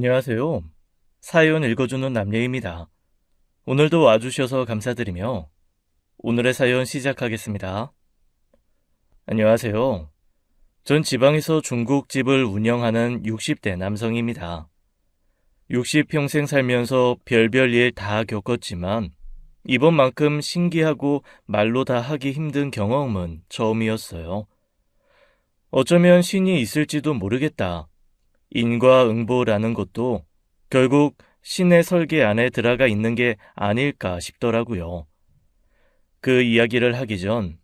안녕하세요. 사연 읽어주는 남예입니다. 오늘도 와주셔서 감사드리며 오늘의 사연 시작하겠습니다. 안녕하세요. 전 지방에서 중국집을 운영하는 60대 남성입니다. 60평생 살면서 별별 일 다 겪었지만 이번만큼 신기하고 말로 다 하기 힘든 경험은 처음이었어요. 어쩌면 신이 있을지도 모르겠다. 인과응보라는 것도 결국 신의 설계 안에 들어가 있는 게 아닐까 싶더라고요. 그 이야기를 하기 전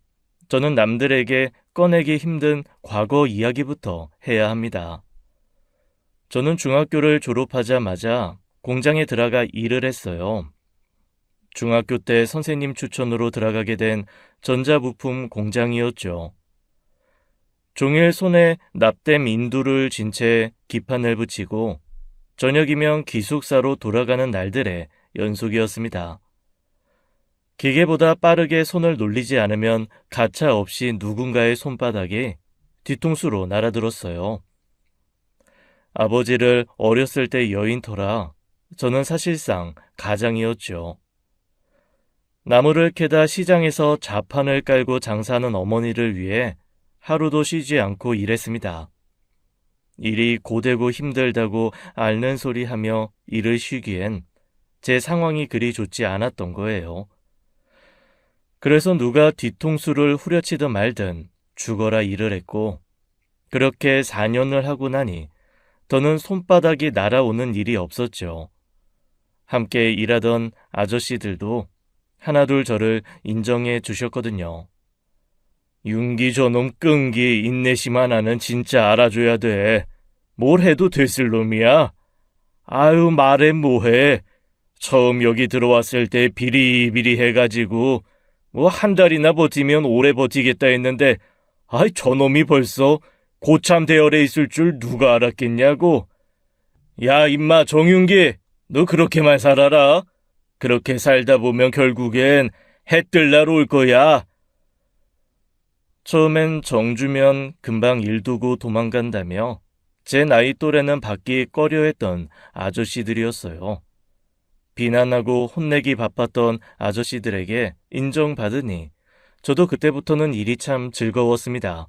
저는 남들에게 꺼내기 힘든 과거 이야기부터 해야 합니다. 저는 중학교를 졸업하자마자 공장에 들어가 일을 했어요. 중학교 때 선생님 추천으로 들어가게 된 전자부품 공장이었죠. 종일 손에 납땜 인두를 진 채 기판을 붙이고 저녁이면 기숙사로 돌아가는 날들의 연속이었습니다. 기계보다 빠르게 손을 놀리지 않으면 가차 없이 누군가의 손바닥이 뒤통수로 날아들었어요. 아버지를 어렸을 때 여인터라 저는 사실상 가장이었죠. 나무를 캐다 시장에서 자판을 깔고 장사하는 어머니를 위해 하루도 쉬지 않고 일했습니다. 일이 고되고 힘들다고 앓는 소리 하며 일을 쉬기엔 제 상황이 그리 좋지 않았던 거예요. 그래서 누가 뒤통수를 후려치든 말든 죽어라 일을 했고, 그렇게 4년을 하고 나니 더는 손바닥이 날아오는 일이 없었죠. 함께 일하던 아저씨들도 하나둘 저를 인정해 주셨거든요. 윤기 저놈 끈기 인내심 하나는 진짜 알아줘야 돼. 뭘 해도 됐을 놈이야. 아유 말해 뭐해. 처음 여기 들어왔을 때 비리비리 해가지고 뭐 한 달이나 버티면 오래 버티겠다 했는데 아이 저놈이 벌써 고참 대열에 있을 줄 누가 알았겠냐고. 야 임마 정윤기 너 그렇게만 살아라. 그렇게 살다 보면 결국엔 해 뜰 날 올 거야. 처음엔 정주면 금방 일 두고 도망간다며 제 나이 또래는 받기 꺼려했던 아저씨들이었어요. 비난하고 혼내기 바빴던 아저씨들에게 인정받으니 저도 그때부터는 일이 참 즐거웠습니다.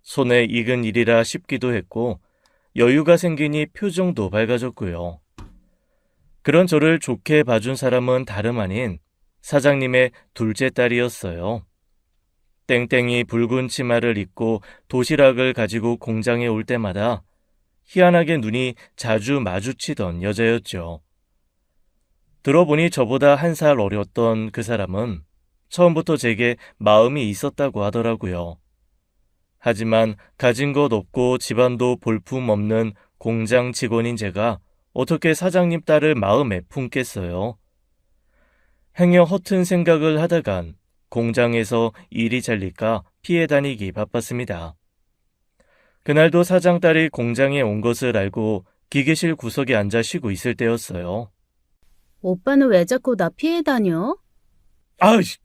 손에 익은 일이라 쉽기도 했고 여유가 생기니 표정도 밝아졌고요. 그런 저를 좋게 봐준 사람은 다름 아닌 사장님의 둘째 딸이었어요. 땡땡이 붉은 치마를 입고 도시락을 가지고 공장에 올 때마다 희한하게 눈이 자주 마주치던 여자였죠. 들어보니 저보다 1살 어렸던 그 사람은 처음부터 제게 마음이 있었다고 하더라고요. 하지만 가진 것 없고 집안도 볼품없는 공장 직원인 제가 어떻게 사장님 딸을 마음에 품겠어요. 행여 허튼 생각을 하다간 공장에서 일이 잘릴까 피해 다니기 바빴습니다. 그날도 사장 딸이 공장에 온 것을 알고 기계실 구석에 앉아 쉬고 있을 때였어요. 오빠는 왜 자꾸 나 피해 다녀? 아이씨,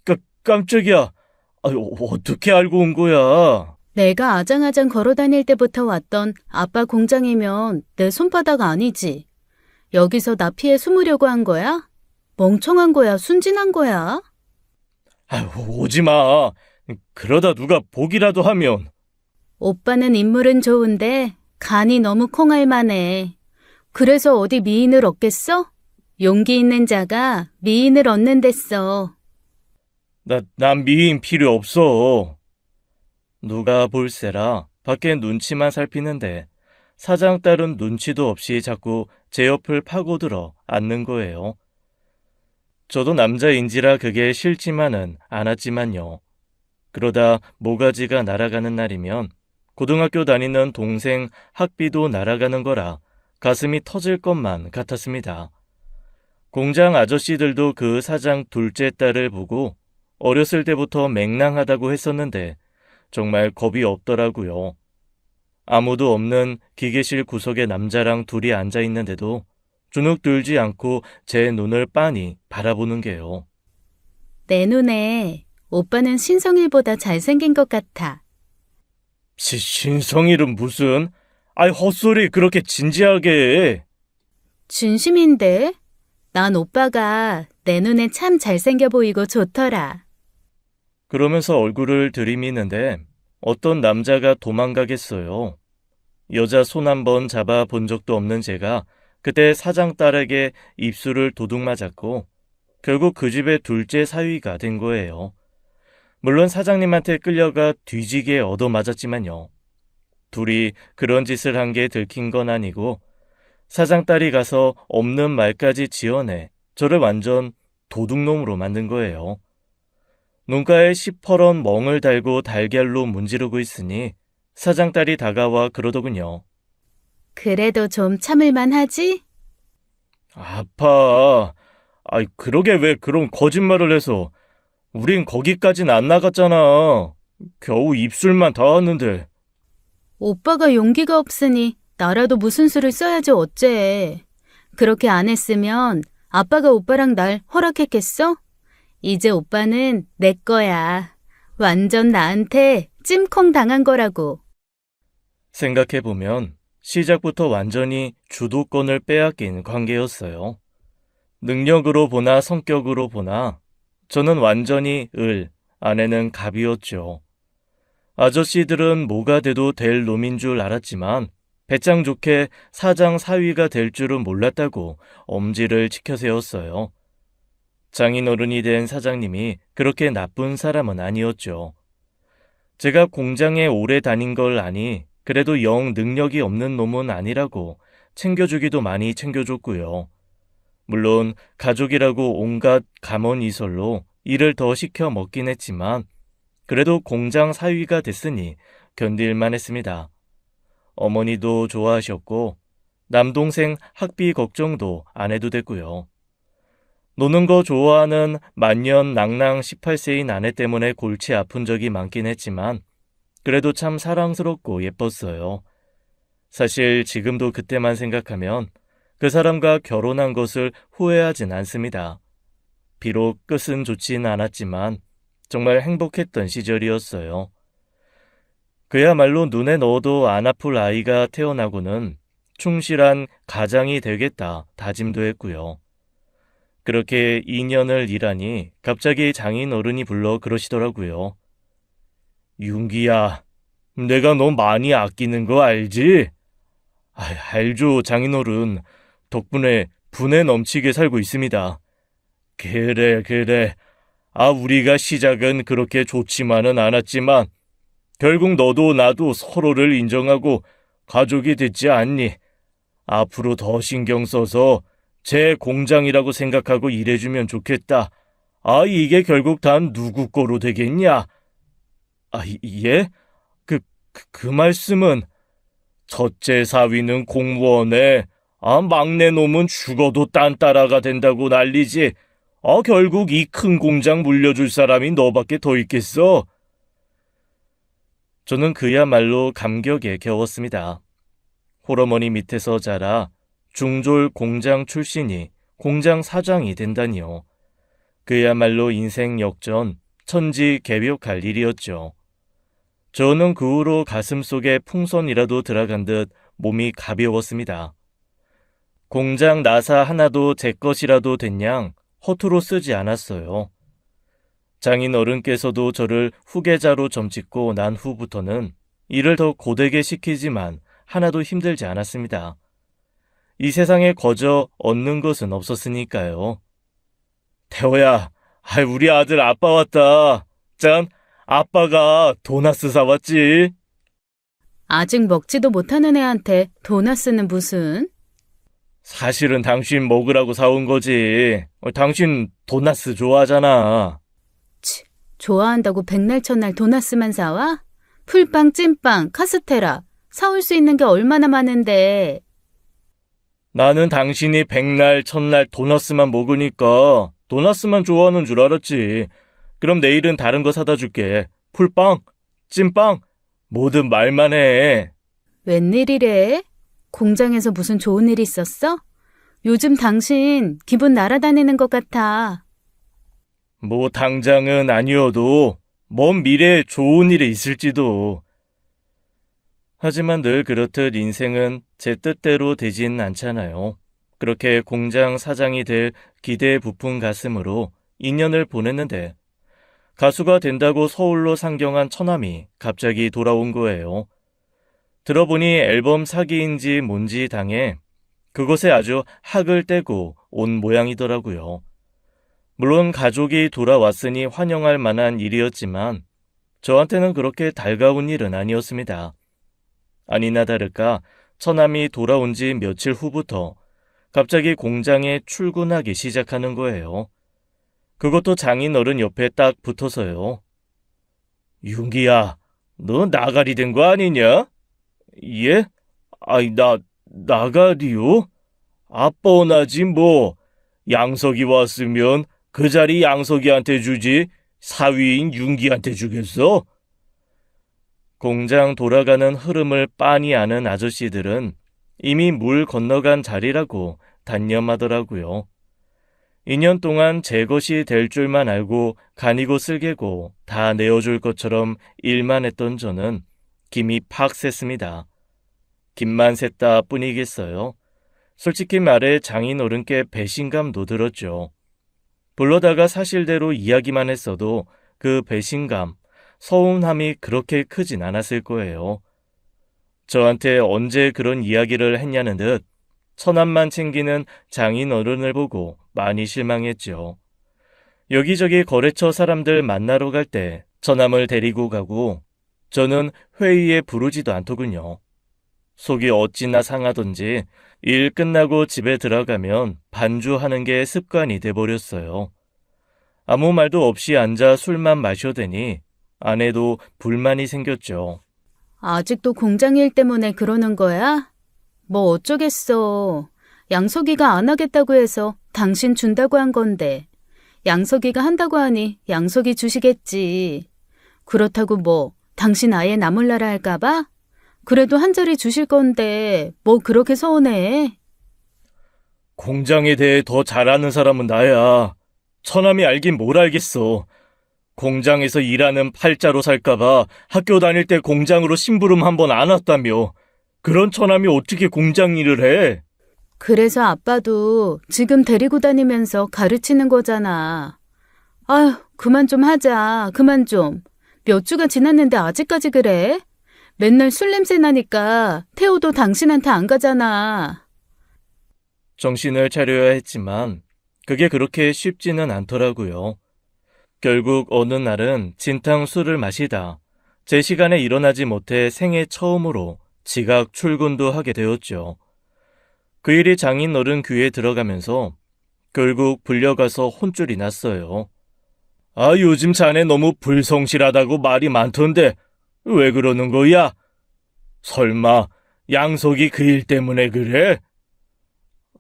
깜짝이야. 아유, 어떻게 알고 온 거야? 내가 아장아장 걸어 다닐 때부터 왔던 아빠 공장이면 내 손바닥 아니지. 여기서 나 피해 숨으려고 한 거야? 멍청한 거야, 순진한 거야? 아유, 오지 마. 그러다 누가 보기라도 하면. 오빠는 인물은 좋은데 간이 너무 콩알만해. 그래서 어디 미인을 얻겠어? 용기 있는 자가 미인을 얻는 데써. 난 미인 필요 없어. 누가 볼세라 밖에 눈치만 살피는데 사장 딸은 눈치도 없이 자꾸 제 옆을 파고들어 앉는 거예요. 저도 남자인지라 그게 싫지만은 않았지만요. 그러다 모가지가 날아가는 날이면 고등학교 다니는 동생 학비도 날아가는 거라 가슴이 터질 것만 같았습니다. 공장 아저씨들도 그 사장 둘째 딸을 보고 어렸을 때부터 맹랑하다고 했었는데 정말 겁이 없더라고요. 아무도 없는 기계실 구석에 남자랑 둘이 앉아 있는데도 주눅 들지 않고 제 눈을 빤히 바라보는 게요. 내 눈에 오빠는 신성일보다 잘생긴 것 같아. 신성일은 무슨? 아이, 헛소리 그렇게 진지하게 해. 진심인데? 난 오빠가 내 눈에 참 잘생겨 보이고 좋더라. 그러면서 얼굴을 들이미는데 어떤 남자가 도망가겠어요. 여자 손 한 번 잡아 본 적도 없는 제가 그때 사장 딸에게 입술을 도둑 맞았고 결국 그 집의 둘째 사위가 된 거예요. 물론 사장님한테 끌려가 뒤지게 얻어맞았지만요. 둘이 그런 짓을 한 게 들킨 건 아니고 사장 딸이 가서 없는 말까지 지어내 저를 완전 도둑놈으로 만든 거예요. 눈가에 시퍼런 멍을 달고 달걀로 문지르고 있으니 사장 딸이 다가와 그러더군요. 그래도 좀 참을만 하지? 아파. 아이, 그러게 왜 그런 거짓말을 해서. 우린 거기까진 안 나갔잖아. 겨우 입술만 닿았는데. 오빠가 용기가 없으니 나라도 무슨 수를 써야지 어째. 그렇게 안 했으면 아빠가 오빠랑 날 허락했겠어? 이제 오빠는 내 거야. 완전 나한테 찜콩 당한 거라고. 생각해보면 시작부터 완전히 주도권을 빼앗긴 관계였어요. 능력으로 보나 성격으로 보나 저는 완전히 아내는 갑이었죠. 아저씨들은 뭐가 돼도 될 놈인 줄 알았지만 배짱 좋게 사장 사위가 될 줄은 몰랐다고 엄지를 치켜 세웠어요. 장인어른이 된 사장님이 그렇게 나쁜 사람은 아니었죠. 제가 공장에 오래 다닌 걸 아니 그래도 영 능력이 없는 놈은 아니라고 챙겨주기도 많이 챙겨줬고요. 물론 가족이라고 온갖 감언이설로 일을 더 시켜 먹긴 했지만 그래도 공장 사위가 됐으니 견딜만 했습니다. 어머니도 좋아하셨고 남동생 학비 걱정도 안 해도 됐고요. 노는 거 좋아하는 만년 낭낭 18세인 아내 때문에 골치 아픈 적이 많긴 했지만 그래도 참 사랑스럽고 예뻤어요. 사실 지금도 그때만 생각하면 그 사람과 결혼한 것을 후회하진 않습니다. 비록 끝은 좋진 않았지만 정말 행복했던 시절이었어요. 그야말로 눈에 넣어도 안 아플 아이가 태어나고는 충실한 가장이 되겠다 다짐도 했고요. 그렇게 2년을 일하니 갑자기 장인어른이 불러 그러시더라고요. 윤기야, 내가 너 많이 아끼는 거 알지? 알죠, 장인어른. 덕분에 분에 넘치게 살고 있습니다. 그래. 우리가 시작은 그렇게 좋지만은 않았지만 결국 너도 나도 서로를 인정하고 가족이 됐지 않니? 앞으로 더 신경 써서 제 공장이라고 생각하고 일해주면 좋겠다. 이게 결국 다 누구 거로 되겠냐? 예? 그 말씀은 첫째 사위는 공무원에 막내 놈은 죽어도 딴따라가 된다고 난리지. 결국 이 큰 공장 물려줄 사람이 너밖에 더 있겠어? 저는 그야말로 감격에 겨웠습니다. 홀어머니 밑에서 자라 중졸 공장 출신이 공장 사장이 된다니요. 그야말로 인생 역전, 천지개벽할 일이었죠. 저는 그 후로 가슴속에 풍선이라도 들어간 듯 몸이 가벼웠습니다. 공장 나사 하나도 제 것이라도 된 양 허투루 쓰지 않았어요. 장인 어른께서도 저를 후계자로 점찍고 난 후부터는 일을 더 고되게 시키지만 하나도 힘들지 않았습니다. 이 세상에 거저 얻는 것은 없었으니까요. 태호야, 우리 아들 아빠 왔다. 짠, 아빠가 도나스 사왔지. 아직 먹지도 못하는 애한테 도나스는 무슨? 사실은 당신 먹으라고 사온 거지. 당신 도나스 좋아하잖아. 좋아한다고 백날 첫날 도나스만 사와? 풀빵, 찐빵, 카스테라 사올 수 있는 게 얼마나 많은데. 나는 당신이 백날 첫날 도나스만 먹으니까 도나스만 좋아하는 줄 알았지. 그럼 내일은 다른 거 사다 줄게. 풀빵, 찐빵, 뭐든 말만 해. 웬일이래? 공장에서 무슨 좋은 일 있었어? 요즘 당신 기분 날아다니는 것 같아. 뭐 당장은 아니어도 먼 미래에 좋은 일이 있을지도. 하지만 늘 그렇듯 인생은 제 뜻대로 되진 않잖아요. 그렇게 공장 사장이 될 기대에 부푼 가슴으로 2년을 보냈는데 가수가 된다고 서울로 상경한 처남이 갑자기 돌아온 거예요. 들어보니 앨범 사기인지 뭔지 당해 그곳에 아주 학을 떼고 온 모양이더라고요. 물론 가족이 돌아왔으니 환영할 만한 일이었지만 저한테는 그렇게 달가운 일은 아니었습니다. 아니나 다를까 처남이 돌아온 지 며칠 후부터 갑자기 공장에 출근하기 시작하는 거예요. 그것도 장인어른 옆에 딱 붙어서요. 윤기야, 너 나가리 된 거 아니냐? 예? 아이, 나가리요? 아빠나지 뭐. 양석이 왔으면 그 자리 양석이한테 주지 사위인 윤기한테 주겠어? 공장 돌아가는 흐름을 빤히 아는 아저씨들은 이미 물 건너간 자리라고 단념하더라고요. 2년 동안 제 것이 될 줄만 알고 간이고 쓸개고 다 내어줄 것처럼 일만 했던 저는 김이 팍 샜습니다. 김만 샜다 뿐이겠어요. 솔직히 말해 장인어른께 배신감도 들었죠. 불러다가 사실대로 이야기만 했어도 그 배신감, 서운함이 그렇게 크진 않았을 거예요. 저한테 언제 그런 이야기를 했냐는 듯 처남만 챙기는 장인어른을 보고 많이 실망했죠. 여기저기 거래처 사람들 만나러 갈 때 처남을 데리고 가고 저는 회의에 부르지도 않더군요. 속이 어찌나 상하던지 일 끝나고 집에 들어가면 반주하는 게 습관이 돼버렸어요. 아무 말도 없이 앉아 술만 마셔대니 아내도 불만이 생겼죠. 아직도 공장 일 때문에 그러는 거야? 뭐 어쩌겠어. 양석이가 안 하겠다고 해서 당신 준다고 한 건데 양석이가 한다고 하니 양석이 주시겠지. 그렇다고 뭐 당신 아예 나몰라라 할까 봐? 그래도 한 자리 주실 건데 뭐 그렇게 서운해? 공장에 대해 더 잘 아는 사람은 나야. 처남이 알긴 뭘 알겠어. 공장에서 일하는 팔자로 살까봐 학교 다닐 때 공장으로 심부름 한번 안 왔다며. 그런 처남이 어떻게 공장 일을 해? 그래서 아빠도 지금 데리고 다니면서 가르치는 거잖아. 아휴, 그만 좀 하자. 그만 좀. 몇 주가 지났는데 아직까지 그래? 맨날 술 냄새 나니까 태호도 당신한테 안 가잖아. 정신을 차려야 했지만 그게 그렇게 쉽지는 않더라고요. 결국 어느 날은 진탕 술을 마시다 제 시간에 일어나지 못해 생애 처음으로 지각 출근도 하게 되었죠. 그 일이 장인어른 귀에 들어가면서 결국 불려가서 혼쭐이 났어요. 아, 요즘 자네 너무 불성실하다고 말이 많던데 왜 그러는 거야? 설마 양석이 그 일 때문에 그래?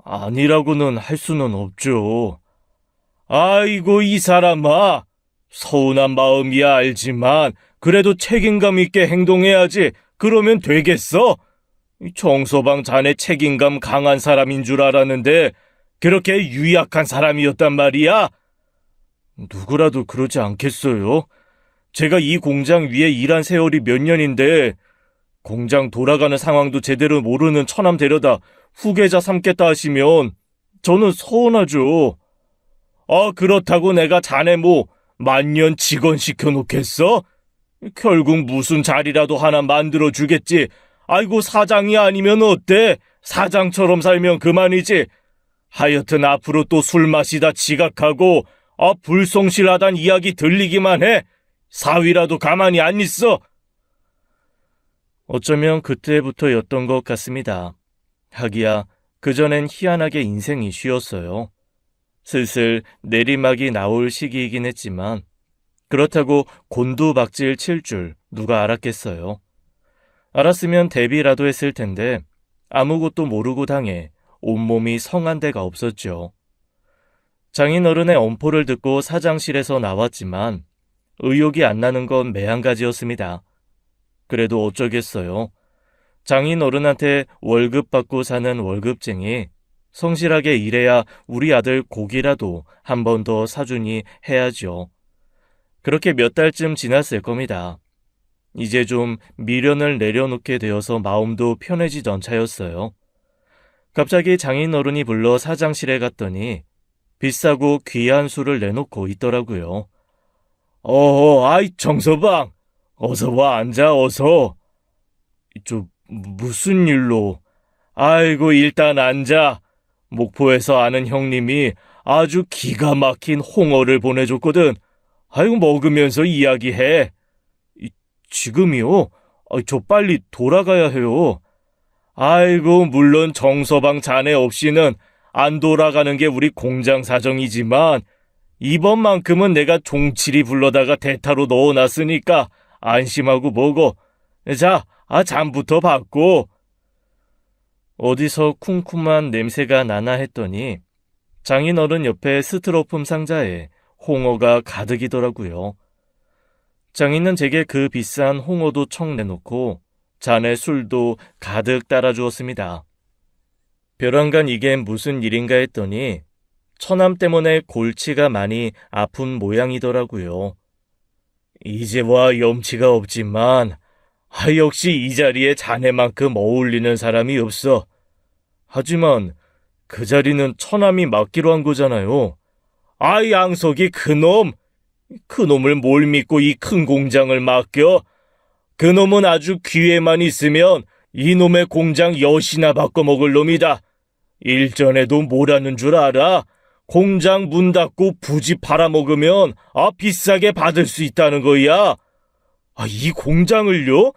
아니라고는 할 수는 없죠. 아이고, 이 사람아. 서운한 마음이야 알지만 그래도 책임감 있게 행동해야지. 그러면 되겠어? 정서방 자네 책임감 강한 사람인 줄 알았는데 그렇게 유약한 사람이었단 말이야? 누구라도 그러지 않겠어요? 제가 이 공장 위에 일한 세월이 몇 년인데 공장 돌아가는 상황도 제대로 모르는 처남 데려다 후계자 삼겠다 하시면 저는 서운하죠. 아, 그렇다고 내가 자네 뭐 만년 직원 시켜놓겠어? 결국 무슨 자리라도 하나 만들어주겠지. 아이고, 사장이 아니면 어때? 사장처럼 살면 그만이지. 하여튼 앞으로 또 술 마시다 지각하고 불성실하단 이야기 들리기만 해. 사위라도 가만히 안 있어. 어쩌면 그때부터였던 것 같습니다. 하기야 그전엔 희한하게 인생이 쉬웠어요. 슬슬 내리막이 나올 시기이긴 했지만 그렇다고 곤두박질 칠 줄 누가 알았겠어요. 알았으면 대비라도 했을 텐데 아무것도 모르고 당해 온몸이 성한 데가 없었죠. 장인어른의 엄포를 듣고 사장실에서 나왔지만 의욕이 안 나는 건 매한가지였습니다. 그래도 어쩌겠어요. 장인어른한테 월급 받고 사는 월급쟁이, 성실하게 일해야 우리 아들 고기라도 한 번 더 사주니 해야죠. 그렇게 몇 달쯤 지났을 겁니다. 이제 좀 미련을 내려놓게 되어서 마음도 편해지던 차였어요. 갑자기 장인어른이 불러 사장실에 갔더니 비싸고 귀한 술을 내놓고 있더라고요. 아이 정서방, 어서 와 앉아 어서. 무슨 일로? 아이고 일단 앉아. 목포에서 아는 형님이 아주 기가 막힌 홍어를 보내줬거든. 아이고 먹으면서 이야기해. 지금이요? 저 빨리 돌아가야 해요. 아이고 물론 정서방 자네 없이는 안 돌아가는 게 우리 공장 사정이지만 이번만큼은 내가 종칠이 불러다가 대타로 넣어놨으니까 안심하고 먹어. 자, 잠부터 받고. 어디서 쿰쿰한 냄새가 나나 했더니 장인어른 옆에 스티로폼 상자에 홍어가 가득이더라고요. 장인은 제게 그 비싼 홍어도 청 내놓고 잔에 술도 가득 따라주었습니다. 벼랑간 이게 무슨 일인가 했더니 처남 때문에 골치가 많이 아픈 모양이더라고요. 이제와 염치가 없지만 역시 이 자리에 자네만큼 어울리는 사람이 없어. 하지만 그 자리는 처남이 맡기로 한 거잖아요. 양석이 그놈을 뭘 믿고 이 큰 공장을 맡겨? 그놈은 아주 기회만 있으면 이놈의 공장 여시나 바꿔먹을 놈이다. 일전에도 뭐라는 줄 알아? 공장 문 닫고 부지 팔아먹으면 비싸게 받을 수 있다는 거야. 이 공장을요?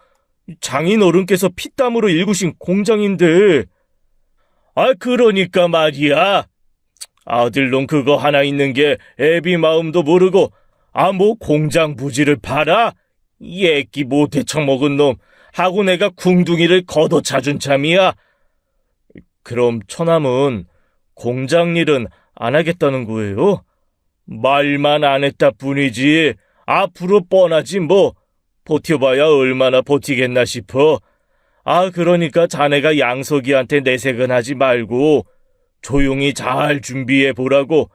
장인어른께서 피땀으로 일구신 공장인데. 그러니까 말이야. 아들놈 그거 하나 있는 게 애비 마음도 모르고 뭐 공장 부지를 팔아? 예끼 못해 처먹은 놈 하고 내가 궁둥이를 걷어차준 참이야. 그럼 처남은 공장 일은 안 하겠다는 거예요? 말만 안 했다 뿐이지 앞으로 뻔하지 뭐. 버텨봐야 얼마나 버티겠나 싶어. 그러니까 자네가 양석이한테 내색은 하지 말고 조용히 잘 준비해 보라고.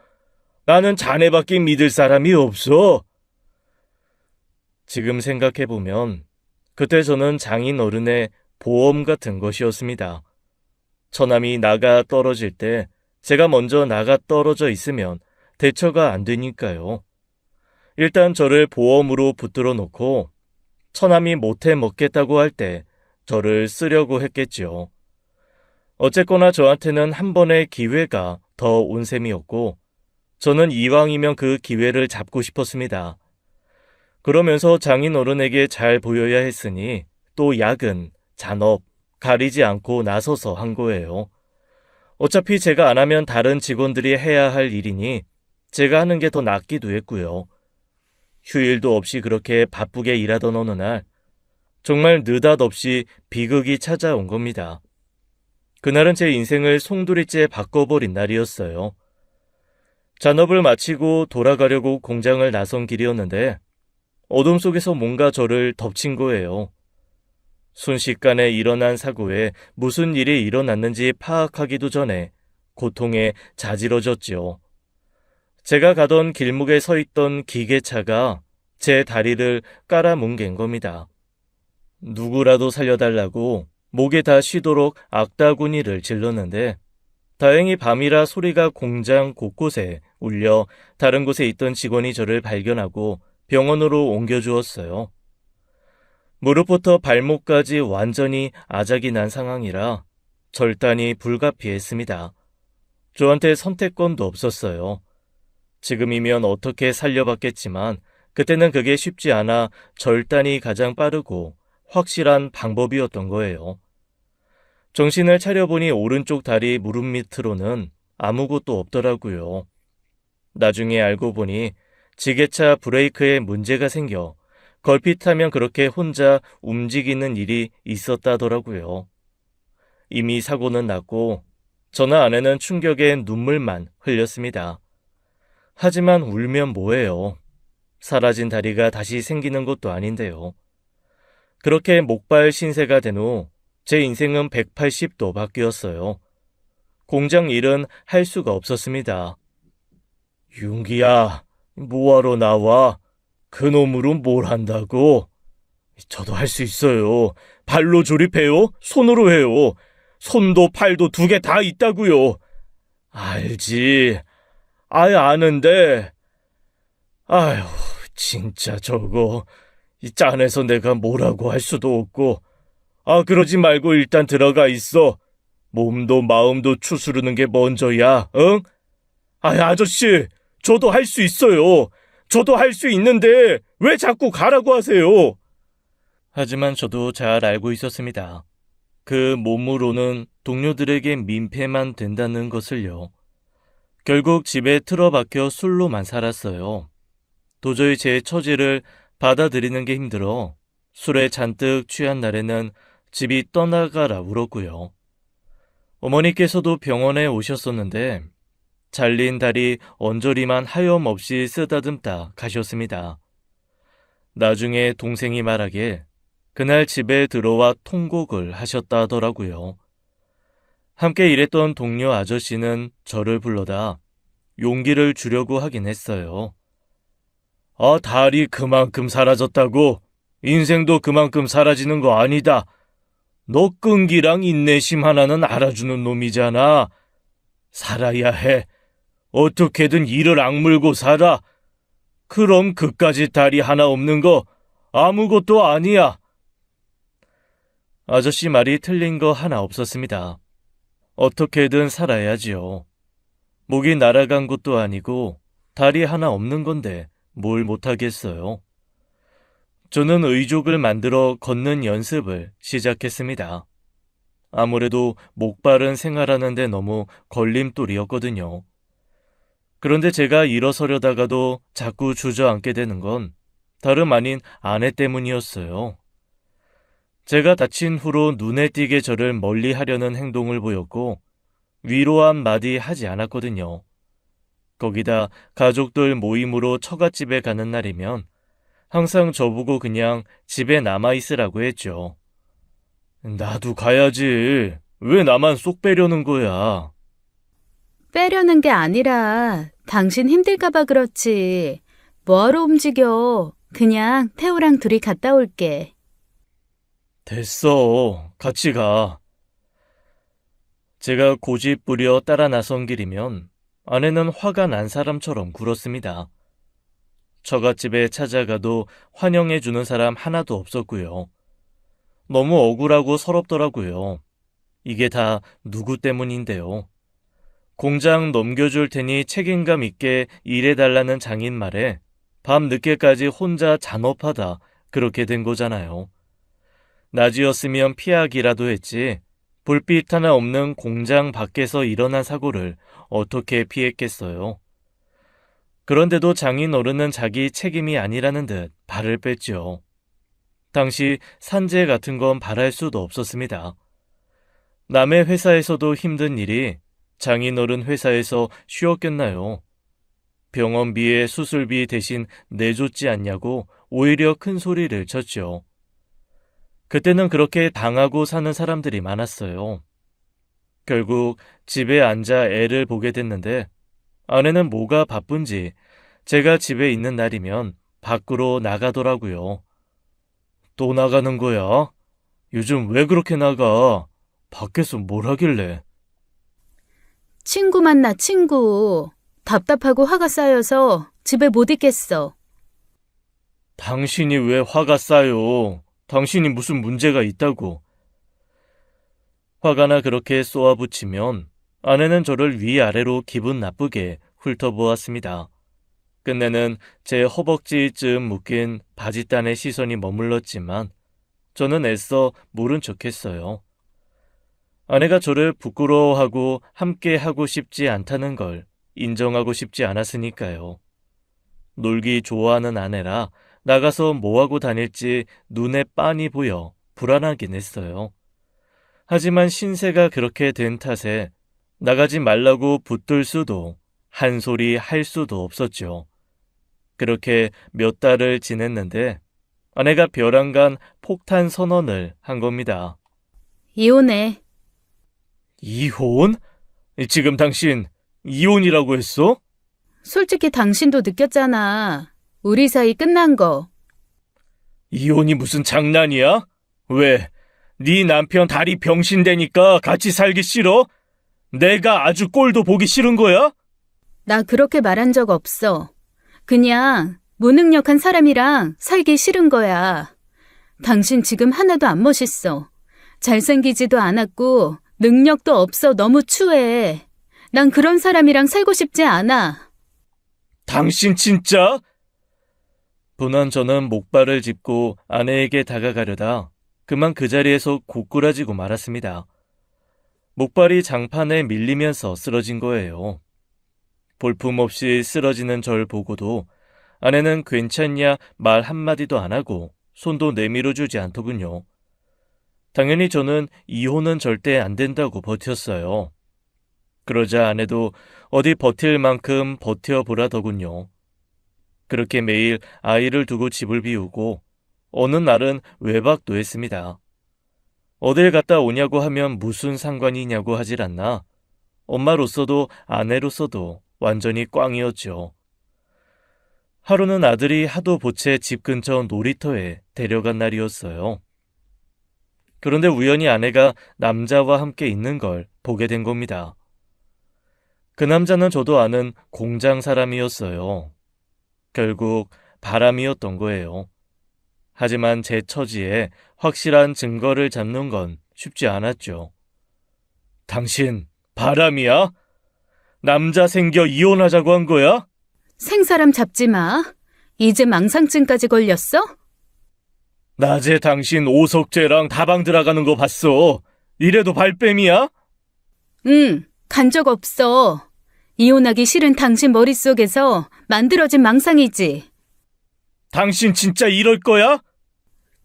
나는 자네밖에 믿을 사람이 없어. 지금 생각해보면 그때 저는 장인어른의 보험 같은 것이었습니다. 처남이 나가 떨어질 때 제가 먼저 나가 떨어져 있으면 대처가 안 되니까요. 일단 저를 보험으로 붙들어 놓고 처남이 못해 먹겠다고 할 때 저를 쓰려고 했겠지요. 어쨌거나 저한테는 한 번의 기회가 더 온 셈이었고 저는 이왕이면 그 기회를 잡고 싶었습니다. 그러면서 장인어른에게 잘 보여야 했으니 또 야근, 잔업, 가리지 않고 나서서 한 거예요. 어차피 제가 안 하면 다른 직원들이 해야 할 일이니 제가 하는 게 더 낫기도 했고요. 휴일도 없이 그렇게 바쁘게 일하던 어느 날 정말 느닷없이 비극이 찾아온 겁니다. 그날은 제 인생을 송두리째 바꿔버린 날이었어요. 잔업을 마치고 돌아가려고 공장을 나선 길이었는데 어둠 속에서 뭔가 저를 덮친 거예요. 순식간에 일어난 사고에 무슨 일이 일어났는지 파악하기도 전에 고통에 자지러졌지요. 제가 가던 길목에 서 있던 기계차가 제 다리를 깔아뭉갠 겁니다. 누구라도 살려달라고 목에 다 쉬도록 악다구니를 질렀는데 다행히 밤이라 소리가 공장 곳곳에 울려 다른 곳에 있던 직원이 저를 발견하고 병원으로 옮겨주었어요. 무릎부터 발목까지 완전히 아작이 난 상황이라 절단이 불가피했습니다. 저한테 선택권도 없었어요. 지금이면 어떻게 살려봤겠지만 그때는 그게 쉽지 않아 절단이 가장 빠르고 확실한 방법이었던 거예요. 정신을 차려보니 오른쪽 다리 무릎 밑으로는 아무것도 없더라고요. 나중에 알고 보니 지게차 브레이크에 문제가 생겨 걸핏하면 그렇게 혼자 움직이는 일이 있었다더라고요. 이미 사고는 났고 저나 아내는 충격에 눈물만 흘렸습니다. 하지만 울면 뭐해요. 사라진 다리가 다시 생기는 것도 아닌데요. 그렇게 목발 신세가 된 후 제 인생은 180도 바뀌었어요. 공장 일은 할 수가 없었습니다. 윤기야, 뭐하러 나와? 그놈으로 뭘 한다고? 저도 할 수 있어요. 발로 조립해요? 손으로 해요? 손도 팔도 두 개 다 있다고요. 알지. 아예 아는데. 아휴, 진짜 저거. 이 짠해서 내가 뭐라고 할 수도 없고. 그러지 말고 일단 들어가 있어. 몸도 마음도 추스르는 게 먼저야, 응? 아저씨, 저도 할 수 있어요. 저도 할 수 있는데 왜 자꾸 가라고 하세요? 하지만 저도 잘 알고 있었습니다. 그 몸으로는 동료들에게 민폐만 된다는 것을요. 결국 집에 틀어박혀 술로만 살았어요. 도저히 제 처지를 받아들이는 게 힘들어 술에 잔뜩 취한 날에는 집이 떠나가라 울었고요. 어머니께서도 병원에 오셨었는데 잘린 다리 언저리만 하염없이 쓰다듬다 가셨습니다. 나중에 동생이 말하길 그날 집에 들어와 통곡을 하셨다 하더라고요. 함께 일했던 동료 아저씨는 저를 불러다 용기를 주려고 하긴 했어요. 다리 그만큼 사라졌다고? 인생도 그만큼 사라지는 거 아니다. 너 끈기랑 인내심 하나는 알아주는 놈이잖아. 살아야 해. 어떻게든 이를 악물고 살아. 그럼 그까짓 다리 하나 없는 거 아무것도 아니야. 아저씨 말이 틀린 거 하나 없었습니다. 어떻게든 살아야지요. 목이 날아간 것도 아니고 다리 하나 없는 건데 뭘 못하겠어요. 저는 의족을 만들어 걷는 연습을 시작했습니다. 아무래도 목바른 생활하는데 너무 걸림돌이었거든요. 그런데 제가 일어서려다가도 자꾸 주저앉게 되는 건 다름 아닌 아내 때문이었어요. 제가 다친 후로 눈에 띄게 저를 멀리 하려는 행동을 보였고 위로 한마디 하지 않았거든요. 거기다 가족들 모임으로 처갓집에 가는 날이면 항상 저보고 그냥 집에 남아있으라고 했죠. 나도 가야지. 왜 나만 쏙 빼려는 거야? 빼려는 게 아니라 당신 힘들까봐 그렇지. 뭐하러 움직여. 그냥 태우랑 둘이 갔다 올게. 됐어. 같이 가. 제가 고집 부려 따라 나선 길이면 아내는 화가 난 사람처럼 굴었습니다. 처갓집에 찾아가도 환영해주는 사람 하나도 없었고요. 너무 억울하고 서럽더라고요. 이게 다 누구 때문인데요. 공장 넘겨줄 테니 책임감 있게 일해달라는 장인 말에 밤 늦게까지 혼자 잔업하다 그렇게 된 거잖아요. 낮이었으면 피하기라도 했지 불빛 하나 없는 공장 밖에서 일어난 사고를 어떻게 피했겠어요. 그런데도 장인 어른은 자기 책임이 아니라는 듯 발을 뺐죠. 당시 산재 같은 건 바랄 수도 없었습니다. 남의 회사에서도 힘든 일이 장인어른 회사에서 쉬었겠나요? 병원비에 수술비 대신 내줬지 않냐고 오히려 큰 소리를 쳤죠. 그때는 그렇게 당하고 사는 사람들이 많았어요. 결국 집에 앉아 애를 보게 됐는데 아내는 뭐가 바쁜지 제가 집에 있는 날이면 밖으로 나가더라고요. 또 나가는 거야? 요즘 왜 그렇게 나가? 밖에서 뭘 하길래? 친구 만나, 친구. 답답하고 화가 쌓여서 집에 못 있겠어. 당신이 왜 화가 쌓여? 당신이 무슨 문제가 있다고? 화가 나 그렇게 쏘아붙이면 아내는 저를 위아래로 기분 나쁘게 훑어보았습니다. 끝내는 제 허벅지쯤 묶인 바짓단의 시선이 머물렀지만 저는 애써 모른 척했어요. 아내가 저를 부끄러워하고 함께 하고 싶지 않다는 걸 인정하고 싶지 않았으니까요. 놀기 좋아하는 아내라 나가서 뭐하고 다닐지 눈에 빤히 보여 불안하긴 했어요. 하지만 신세가 그렇게 된 탓에 나가지 말라고 붙들 수도 한 소리 할 수도 없었죠. 그렇게 몇 달을 지냈는데 아내가 벼랑간 폭탄 선언을 한 겁니다. 이혼해. 이혼? 지금 당신 이혼이라고 했어? 솔직히 당신도 느꼈잖아. 우리 사이 끝난 거. 이혼이 무슨 장난이야? 왜? 네 남편 다리 병신되니까 같이 살기 싫어? 내가 아주 꼴도 보기 싫은 거야? 나 그렇게 말한 적 없어. 그냥 무능력한 사람이랑 살기 싫은 거야. 당신 지금 하나도 안 멋있어. 잘생기지도 않았고 능력도 없어. 너무 추해. 난 그런 사람이랑 살고 싶지 않아. 당신 진짜? 분한 저는 목발을 짚고 아내에게 다가가려다 그만 그 자리에서 고꾸라지고 말았습니다. 목발이 장판에 밀리면서 쓰러진 거예요. 볼품없이 쓰러지는 절 보고도 아내는 괜찮냐 말 한마디도 안 하고 손도 내밀어주지 않더군요. 당연히 저는 이혼은 절대 안 된다고 버텼어요. 그러자 아내도 어디 버틸 만큼 버텨보라더군요. 그렇게 매일 아이를 두고 집을 비우고 어느 날은 외박도 했습니다. 어딜 갔다 오냐고 하면 무슨 상관이냐고 하질 않나. 엄마로서도 아내로서도 완전히 꽝이었죠. 하루는 아들이 하도 보채 집 근처 놀이터에 데려간 날이었어요. 그런데 우연히 아내가 남자와 함께 있는 걸 보게 된 겁니다. 그 남자는 저도 아는 공장 사람이었어요. 결국 바람이었던 거예요. 하지만 제 처지에 확실한 증거를 잡는 건 쉽지 않았죠. 당신 바람이야? 남자 생겨 이혼하자고 한 거야? 생사람 잡지 마. 이제 망상증까지 걸렸어? 낮에 당신 오석재랑 다방 들어가는 거 봤어. 이래도 발뺌이야? 응, 간 적 없어. 이혼하기 싫은 당신 머릿속에서 만들어진 망상이지. 당신 진짜 이럴 거야?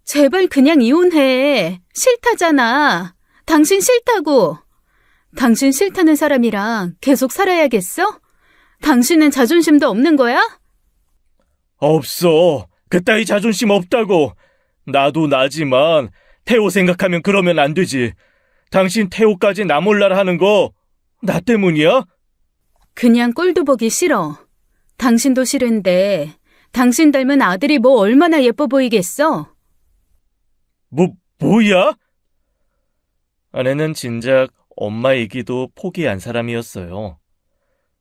제발 그냥 이혼해. 싫다잖아. 당신 싫다고. 당신 싫다는 사람이랑 계속 살아야겠어? 당신은 자존심도 없는 거야? 없어. 그따위 자존심 없다고. 나도 나지만 태호 생각하면 그러면 안 되지. 당신 태호까지 나 몰라라 하는 거 나 때문이야? 그냥 꼴도 보기 싫어. 당신도 싫은데 당신 닮은 아들이 뭐 얼마나 예뻐 보이겠어? 뭐야? 아내는 진작 엄마 얘기도 포기한 사람이었어요.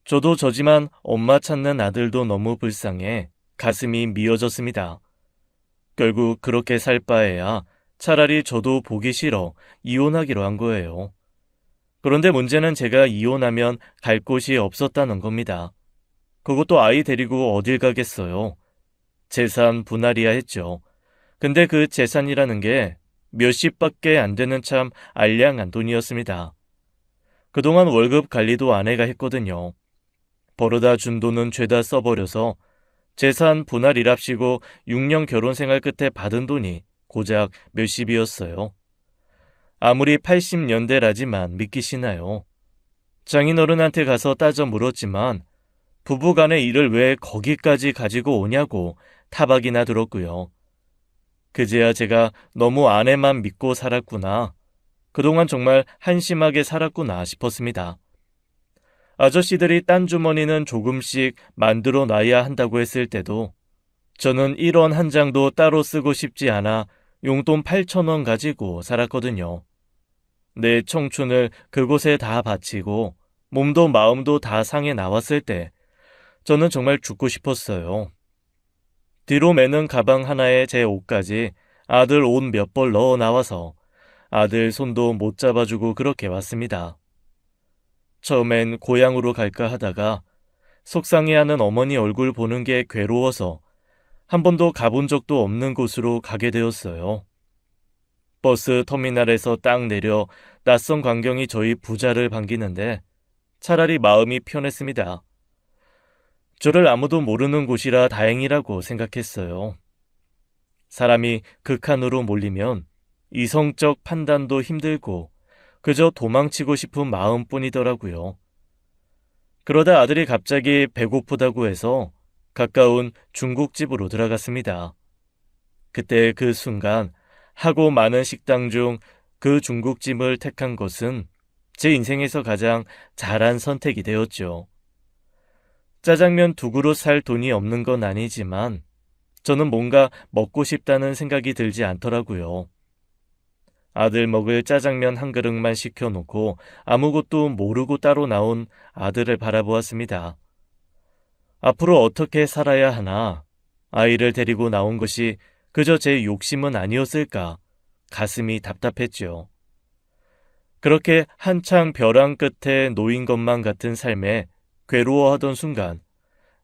저도 저지만 엄마 찾는 아들도 너무 불쌍해 가슴이 미어졌습니다. 결국 그렇게 살 바에야 차라리 저도 보기 싫어 이혼하기로 한 거예요. 그런데 문제는 제가 이혼하면 갈 곳이 없었다는 겁니다. 그것도 아이 데리고 어딜 가겠어요. 재산 분할이야 했죠. 근데 그 재산이라는 게 몇십밖에 안 되는 참 알량한 돈이었습니다. 그동안 월급 관리도 아내가 했거든요. 벌어다 준 돈은 죄다 써버려서 재산 분할이랍시고 6년 결혼 생활 끝에 받은 돈이 고작 몇십이었어요. 아무리 80년대라지만 믿기시나요? 장인어른한테 가서 따져 물었지만 부부간의 일을 왜 거기까지 가지고 오냐고 타박이나 들었고요. 그제야 제가 너무 아내만 믿고 살았구나. 그동안 정말 한심하게 살았구나 싶었습니다. 아저씨들이 딴 주머니는 조금씩 만들어 놔야 한다고 했을 때도 저는 1원 한 장도 따로 쓰고 싶지 않아 용돈 8,000원 가지고 살았거든요. 내 청춘을 그곳에 다 바치고 몸도 마음도 다 상해 나왔을 때 저는 정말 죽고 싶었어요. 뒤로 매는 가방 하나에 제 옷까지 아들 옷 몇 벌 넣어 나와서 아들 손도 못 잡아주고 그렇게 왔습니다. 처음엔 고향으로 갈까 하다가 속상해하는 어머니 얼굴 보는 게 괴로워서 한 번도 가본 적도 없는 곳으로 가게 되었어요. 버스 터미널에서 딱 내려 낯선 광경이 저희 부자를 반기는데 차라리 마음이 편했습니다. 저를 아무도 모르는 곳이라 다행이라고 생각했어요. 사람이 극한으로 몰리면 이성적 판단도 힘들고 그저 도망치고 싶은 마음뿐이더라고요. 그러다 아들이 갑자기 배고프다고 해서 가까운 중국집으로 들어갔습니다. 그때 그 순간 하고 많은 식당 중 그 중국집을 택한 것은 제 인생에서 가장 잘한 선택이 되었죠. 짜장면 2그릇 살 돈이 없는 건 아니지만 저는 뭔가 먹고 싶다는 생각이 들지 않더라고요. 아들 먹을 짜장면 한 그릇만 시켜놓고 아무것도 모르고 따로 나온 아들을 바라보았습니다. 앞으로 어떻게 살아야 하나, 아이를 데리고 나온 것이 그저 제 욕심은 아니었을까, 가슴이 답답했죠. 그렇게 한창 벼랑 끝에 놓인 것만 같은 삶에 괴로워하던 순간,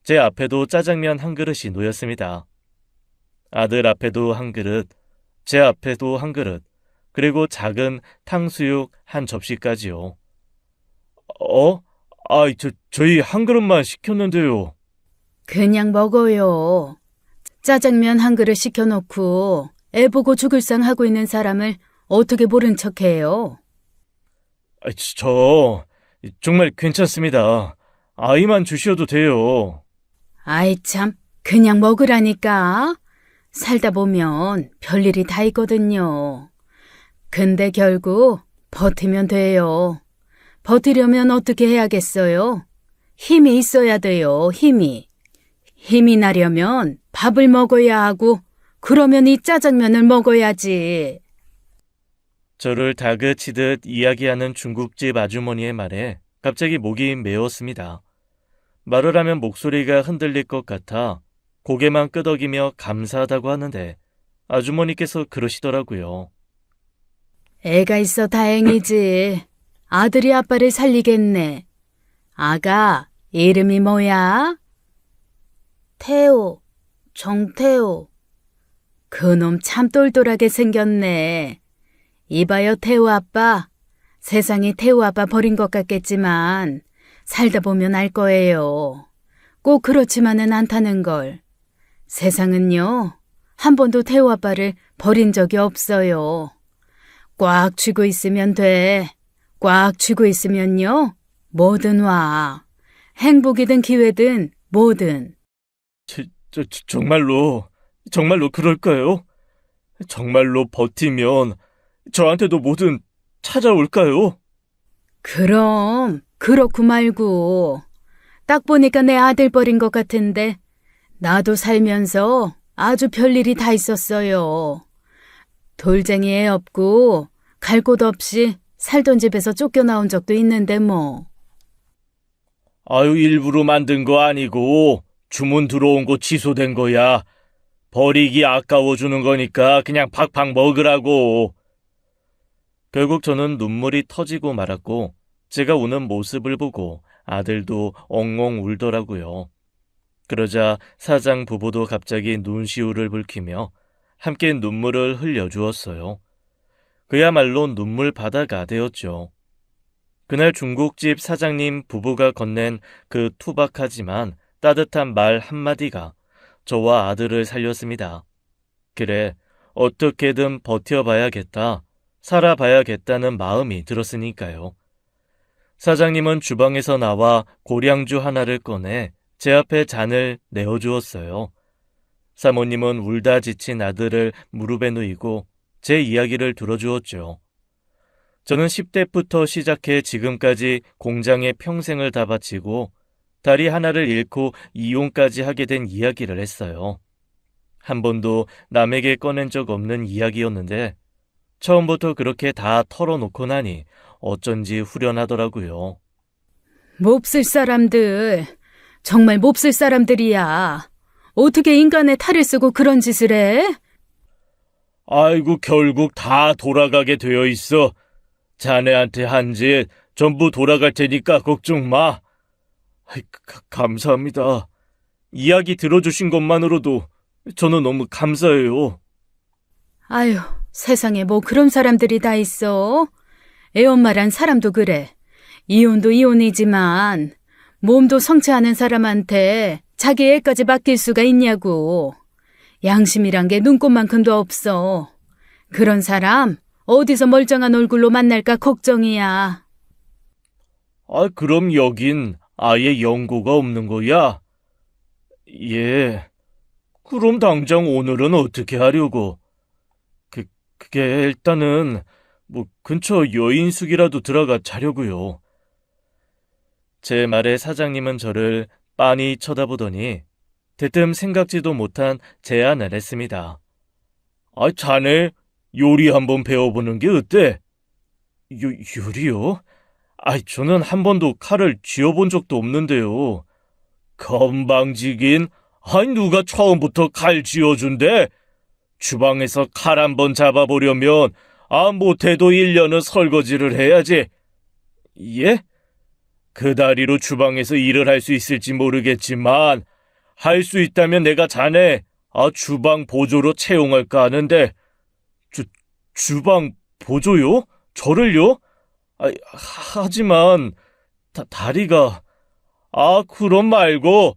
제 앞에도 짜장면 한 그릇이 놓였습니다. 아들 앞에도 한 그릇, 제 앞에도 한 그릇, 그리고 작은 탕수육 한 접시까지요. 저희 한 그릇만 시켰는데요. 그냥 먹어요. 짜장면 한 그릇 시켜놓고 애 보고 죽을 상 하고 있는 사람을 어떻게 모른 척해요? 저 정말 괜찮습니다. 아이만 주셔도 돼요. 아이 참, 그냥 먹으라니까. 살다 보면 별일이 다 있거든요. 근데 결국 버티면 돼요. 버티려면 어떻게 해야겠어요? 힘이 있어야 돼요, 힘이. 힘이 나려면 밥을 먹어야 하고, 그러면 이 짜장면을 먹어야지. 저를 다그치듯 이야기하는 중국집 아주머니의 말에 갑자기 목이 메었습니다. 말을 하면 목소리가 흔들릴 것 같아 고개만 끄덕이며 감사하다고 하는데 아주머니께서 그러시더라고요. 애가 있어 다행이지. 아들이 아빠를 살리겠네. 아가, 이름이 뭐야? 태호, 정태호. 그놈 참 똘똘하게 생겼네. 이봐요, 태호 아빠. 세상이 태호 아빠 버린 것 같겠지만 살다 보면 알 거예요. 꼭 그렇지만은 않다는 걸. 세상은요, 한 번도 태호 아빠를 버린 적이 없어요. 꽉 쥐고 있으면 돼. 꽉 쥐고 있으면요, 뭐든 와. 행복이든 기회든 뭐든. 정말로 그럴까요? 정말로 버티면 저한테도 뭐든 찾아올까요? 그럼 그렇고 말고. 딱 보니까 내 아들 버린 것 같은데 나도 살면서 아주 별일이 다 있었어요. 돌쟁이 애 없고 갈 곳 없이 살던 집에서 쫓겨나온 적도 있는데 뭐. 일부러 만든 거 아니고 주문 들어온 거 취소된 거야. 버리기 아까워 주는 거니까 그냥 팍팍 먹으라고. 결국 저는 눈물이 터지고 말았고 제가 우는 모습을 보고 아들도 엉엉 울더라고요. 그러자 사장 부부도 갑자기 눈시울을 붉히며 함께 눈물을 흘려주었어요. 그야말로 눈물 바다가 되었죠. 그날 중국집 사장님 부부가 건넨 그 투박하지만 따뜻한 말 한마디가 저와 아들을 살렸습니다. 그래, 어떻게든 버텨봐야겠다, 살아봐야겠다는 마음이 들었으니까요. 사장님은 주방에서 나와 고량주 하나를 꺼내 제 앞에 잔을 내어주었어요. 사모님은 울다 지친 아들을 무릎에 누이고 제 이야기를 들어주었죠. 저는 10대부터 시작해 지금까지 공장에 평생을 다 바치고 다리 하나를 잃고 이혼까지 하게 된 이야기를 했어요. 한 번도 남에게 꺼낸 적 없는 이야기였는데 처음부터 그렇게 다 털어놓고 나니 어쩐지 후련하더라고요. 몹쓸 사람들. 정말 몹쓸 사람들이야. 어떻게 인간의 탈을 쓰고 그런 짓을 해? 아이고, 결국 다 돌아가게 되어 있어. 자네한테 한 짓 전부 돌아갈 테니까 걱정 마. 감사합니다. 이야기 들어주신 것만으로도 저는 너무 감사해요. 아유, 세상에 뭐 그런 사람들이 다 있어. 애 엄마란 사람도 그래. 이혼도 이혼이지만 몸도 성취하는 사람한테 자기 애까지 맡길 수가 있냐고. 양심이란 게 눈꽃만큼도 없어. 그런 사람 어디서 멀쩡한 얼굴로 만날까 걱정이야. 그럼 여긴 아예 연고가 없는 거야? 예. 그럼 당장 오늘은 어떻게 하려고? 그게 일단은 근처 여인숙이라도 들어가 자려고요. 제 말에 사장님은 저를 빤히 쳐다보더니 대뜸 생각지도 못한 제안을 했습니다. 자네 요리 한번 배워보는 게 어때? 요리요? 저는 한 번도 칼을 쥐어본 적도 없는데요. 건방지긴. 누가 처음부터 칼 쥐어준대? 주방에서 칼 한번 잡아보려면 못해도 1년은 설거지를 해야지. 예? 그 다리로 주방에서 일을 할 수 있을지 모르겠지만 할 수 있다면 내가 자네 주방 보조로 채용할까 하는데. 주방 보조요? 저를요? 하지만 다리가. 그럼 말고.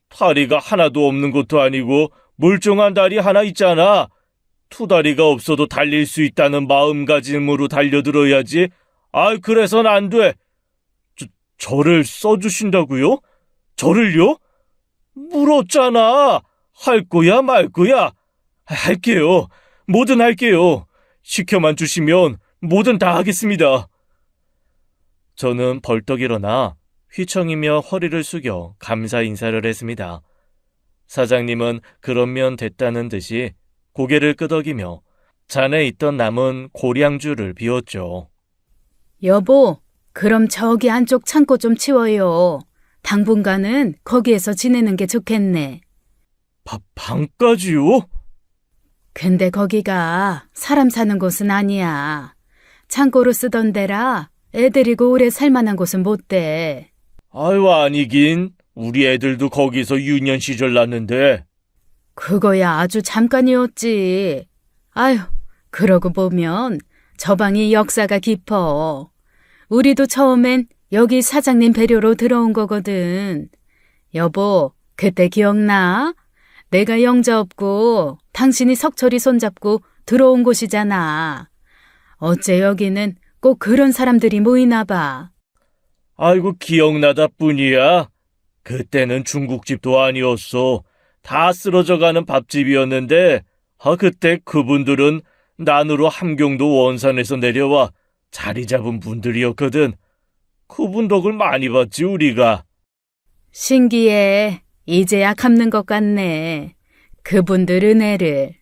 다리가 하나도 없는 것도 아니고 멀쩡한 다리 하나 있잖아. 두 다리가 없어도 달릴 수 있다는 마음가짐으로 달려들어야지. 그래선 안 돼. 저를 써주신다고요? 저를요? 물었잖아. 할 거야 말 거야? 할게요. 뭐든 할게요. 시켜만 주시면 뭐든 다 하겠습니다. 저는 벌떡 일어나 휘청이며 허리를 숙여 감사 인사를 했습니다. 사장님은 그러면 됐다는 듯이 고개를 끄덕이며 잔에 있던 남은 고량주를 비웠죠. 여보, 그럼 저기 안쪽 창고 좀 치워요. 당분간은 거기에서 지내는 게 좋겠네. 방까지요? 근데 거기가 사람 사는 곳은 아니야. 창고로 쓰던 데라 애들이고 오래 살만한 곳은 못 돼. 아니긴. 우리 애들도 거기서 유년 시절 났는데. 그거야 아주 잠깐이었지. 그러고 보면 저 방이 역사가 깊어. 우리도 처음엔 여기 사장님 배려로 들어온 거거든. 여보, 그때 기억나? 내가 영자 없고 당신이 석철이 손잡고 들어온 곳이잖아. 어째 여기는 꼭 그런 사람들이 모이나 봐. 기억나다 뿐이야. 그때는 중국집도 아니었어. 다 쓰러져가는 밥집이었는데 그때 그분들은 난으로 함경도 원산에서 내려와 자리 잡은 분들이었거든. 그분 덕을 많이 봤지 우리가. 신기해. 이제야 갚는 것 같네. 그분들 은혜를.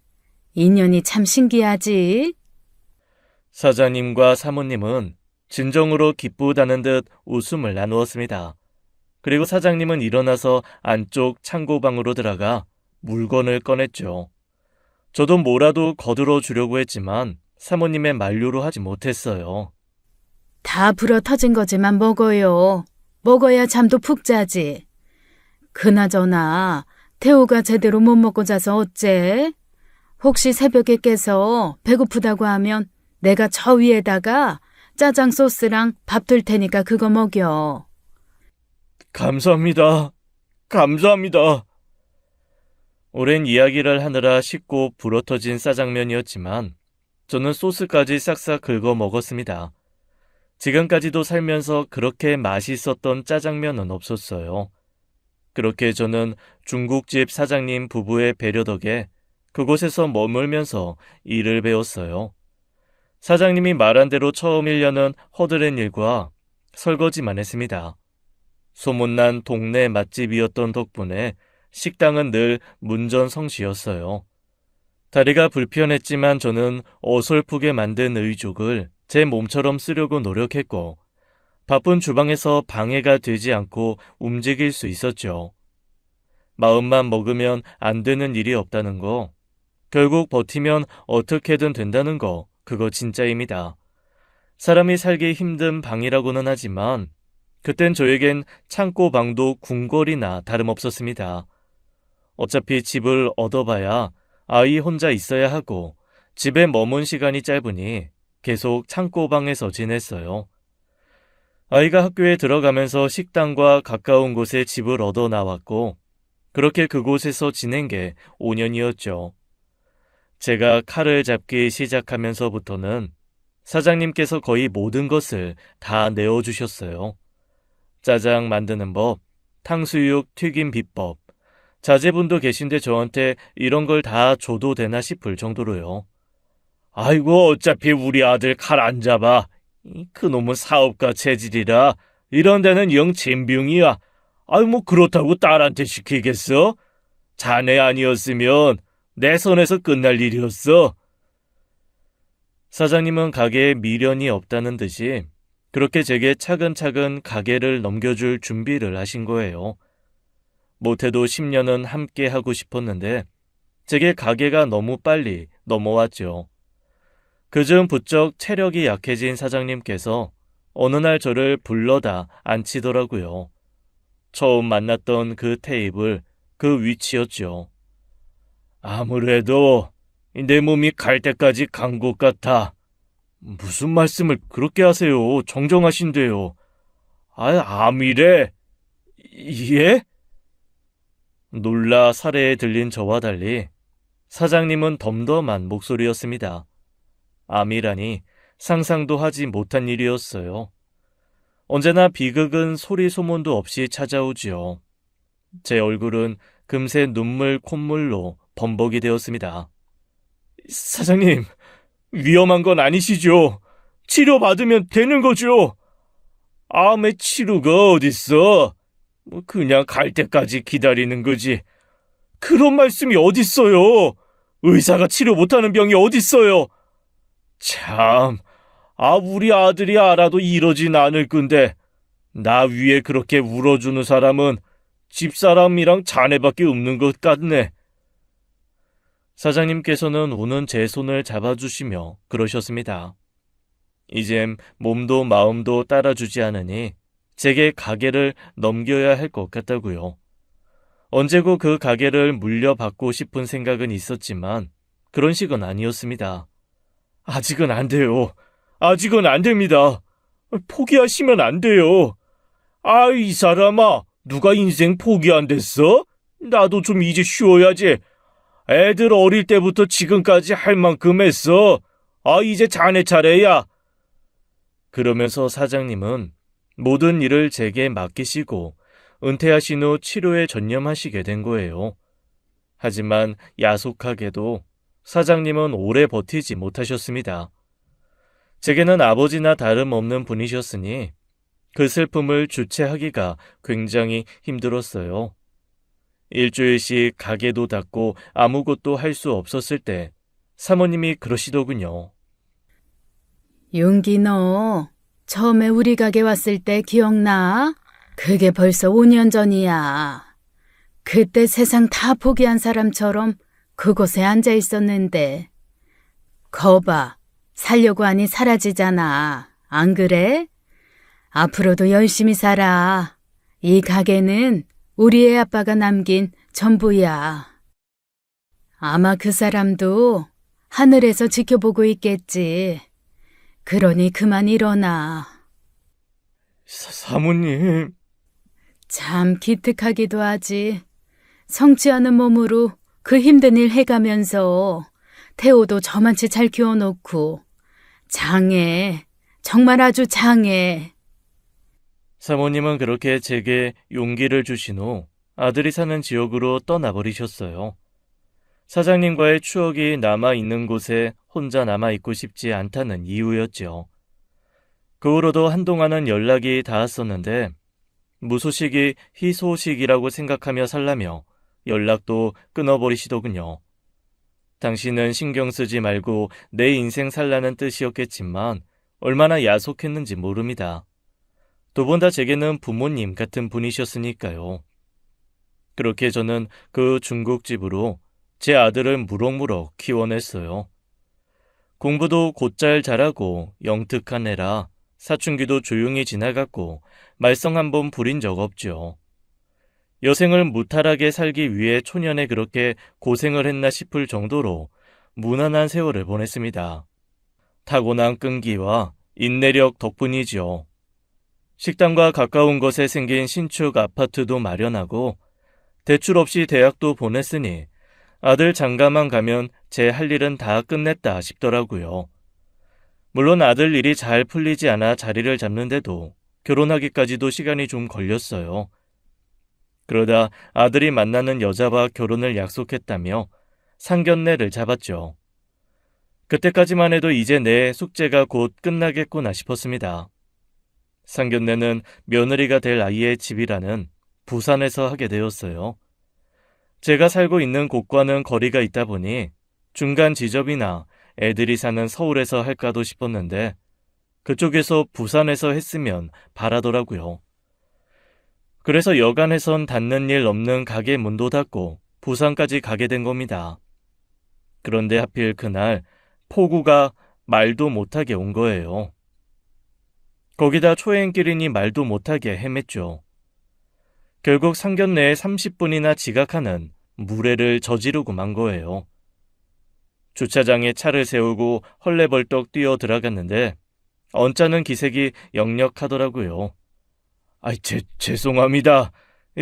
인연이 참 신기하지? 사장님과 사모님은 진정으로 기쁘다는 듯 웃음을 나누었습니다. 그리고 사장님은 일어나서 안쪽 창고방으로 들어가 물건을 꺼냈죠. 저도 뭐라도 거들어 주려고 했지만 사모님의 만류로 하지 못했어요. 다 불어 터진 거지만 먹어요. 먹어야 잠도 푹 자지. 그나저나 태호가 제대로 못 먹고 자서 어째? 혹시 새벽에 깨서 배고프다고 하면 내가 저 위에다가 짜장 소스랑 밥 둘 테니까 그거 먹여. 감사합니다. 감사합니다. 오랜 이야기를 하느라 식고 불어터진 짜장면이었지만 저는 소스까지 싹싹 긁어 먹었습니다. 지금까지도 살면서 그렇게 맛있었던 짜장면은 없었어요. 그렇게 저는 중국집 사장님 부부의 배려 덕에 그곳에서 머물면서 일을 배웠어요. 사장님이 말한 대로 처음 1년은 허드렛 일과 설거지만 했습니다. 소문난 동네 맛집이었던 덕분에 식당은 늘 문전성시였어요. 다리가 불편했지만 저는 어설프게 만든 의족을 제 몸처럼 쓰려고 노력했고 바쁜 주방에서 방해가 되지 않고 움직일 수 있었죠. 마음만 먹으면 안 되는 일이 없다는 거, 결국 버티면 어떻게든 된다는 거, 그거 진짜입니다. 사람이 살기 힘든 방이라고는 하지만 그땐 저에겐 창고 방도 궁궐이나 다름없었습니다. 어차피 집을 얻어봐야 아이 혼자 있어야 하고 집에 머문 시간이 짧으니 계속 창고방에서 지냈어요. 아이가 학교에 들어가면서 식당과 가까운 곳에 집을 얻어 나왔고 그렇게 그곳에서 지낸 게 5년이었죠. 제가 칼을 잡기 시작하면서부터는 사장님께서 거의 모든 것을 다 내어주셨어요. 짜장 만드는 법, 탕수육 튀김 비법, 자제분도 계신데 저한테 이런 걸 다 줘도 되나 싶을 정도로요. 어차피 우리 아들 칼 안 잡아. 그놈은 사업가 체질이라 이런 데는 영 젬병이야. 그렇다고 딸한테 시키겠어? 자네 아니었으면 내 손에서 끝날 일이었어. 사장님은 가게에 미련이 없다는 듯이 그렇게 제게 차근차근 가게를 넘겨줄 준비를 하신 거예요. 못해도 10년은 함께 하고 싶었는데 제게 가게가 너무 빨리 넘어왔죠. 그중 부쩍 체력이 약해진 사장님께서 어느 날 저를 불러다 앉히더라고요. 처음 만났던 그 테이블, 그 위치였죠. 아무래도 내 몸이 갈 때까지 간 것 같아. 무슨 말씀을 그렇게 하세요? 정정하신데요. 암이래. 예? 놀라 사례에 들린 저와 달리 사장님은 덤덤한 목소리였습니다. 암이라니 상상도 하지 못한 일이었어요. 언제나 비극은 소리 소문도 없이 찾아오지요. 제 얼굴은 금세 눈물 콧물로 범벅이 되었습니다. 사장님, 위험한 건 아니시죠? 치료받으면 되는 거죠? 암의 치료가 어딨어? 그냥 갈 때까지 기다리는 거지. 그런 말씀이 어딨어요? 의사가 치료 못하는 병이 어딨어요? 참, 우리 아들이 알아도 이러진 않을 건데 나 위에 그렇게 울어주는 사람은 집사람이랑 자네밖에 없는 것 같네. 사장님께서는 우는 제 손을 잡아주시며 그러셨습니다. 이젠 몸도 마음도 따라주지 않으니 제게 가게를 넘겨야 할 것 같다고요. 언제고 그 가게를 물려받고 싶은 생각은 있었지만 그런 식은 아니었습니다. 아직은 안 돼요. 아직은 안 됩니다. 포기하시면 안 돼요. 이 사람아, 누가 인생 포기 안 됐어? 나도 좀 이제 쉬어야지. 애들 어릴 때부터 지금까지 할 만큼 했어. 이제 자네 차례야. 그러면서 사장님은 모든 일을 제게 맡기시고 은퇴하신 후 치료에 전념하시게 된 거예요. 하지만 야속하게도 사장님은 오래 버티지 못하셨습니다. 제게는 아버지나 다름없는 분이셨으니 그 슬픔을 주체하기가 굉장히 힘들었어요. 일주일씩 가게도 닫고 아무것도 할 수 없었을 때 사모님이 그러시더군요. 용기 너 처음에 우리 가게 왔을 때 기억나? 그게 벌써 5년 전이야. 그때 세상 다 포기한 사람처럼 그곳에 앉아 있었는데 거봐, 살려고 하니 사라지잖아. 안 그래? 앞으로도 열심히 살아. 이 가게는 우리 애 아빠가 남긴 전부야. 아마 그 사람도 하늘에서 지켜보고 있겠지. 그러니 그만 일어나. 사모님. 참 기특하기도 하지. 성치 않은 몸으로 그 힘든 일 해가면서 태호도 저만치 잘 키워놓고 장해. 정말 아주 장해. 사모님은 그렇게 제게 용기를 주신 후 아들이 사는 지역으로 떠나버리셨어요. 사장님과의 추억이 남아있는 곳에 혼자 남아있고 싶지 않다는 이유였죠. 그 후로도 한동안은 연락이 닿았었는데 무소식이 희소식이라고 생각하며 살라며 연락도 끊어버리시더군요. 당신은 신경 쓰지 말고 내 인생 살라는 뜻이었겠지만 얼마나 야속했는지 모릅니다. 두 분 다 제게는 부모님 같은 분이셨으니까요. 그렇게 저는 그 중국집으로 제 아들을 무럭무럭 키워냈어요. 공부도 곧잘 잘하고 영특한 애라 사춘기도 조용히 지나갔고 말썽 한 번 부린 적 없죠. 여생을 무탈하게 살기 위해 초년에 그렇게 고생을 했나 싶을 정도로 무난한 세월을 보냈습니다. 타고난 끈기와 인내력 덕분이지요. 식당과 가까운 곳에 생긴 신축 아파트도 마련하고 대출 없이 대학도 보냈으니 아들 장가만 가면 제 할 일은 다 끝냈다 싶더라고요. 물론 아들 일이 잘 풀리지 않아 자리를 잡는데도 결혼하기까지도 시간이 좀 걸렸어요. 그러다 아들이 만나는 여자와 결혼을 약속했다며 상견례를 잡았죠. 그때까지만 해도 이제 내 숙제가 곧 끝나겠구나 싶었습니다. 상견례는 며느리가 될 아이의 집이라는 부산에서 하게 되었어요. 제가 살고 있는 곳과는 거리가 있다 보니 중간 지점이나 애들이 사는 서울에서 할까도 싶었는데 그쪽에서 부산에서 했으면 바라더라고요. 그래서 여간해선 닫는 일 없는 가게 문도 닫고 부산까지 가게 된 겁니다. 그런데 하필 그날 폭우가 말도 못하게 온 거예요. 거기다 초행길이니 말도 못하게 헤맸죠. 결국 상견례에 30분이나 지각하는 무례를 저지르고 만 거예요. 주차장에 차를 세우고 헐레벌떡 뛰어 들어갔는데 언짢은 기색이 역력하더라고요. 죄송합니다.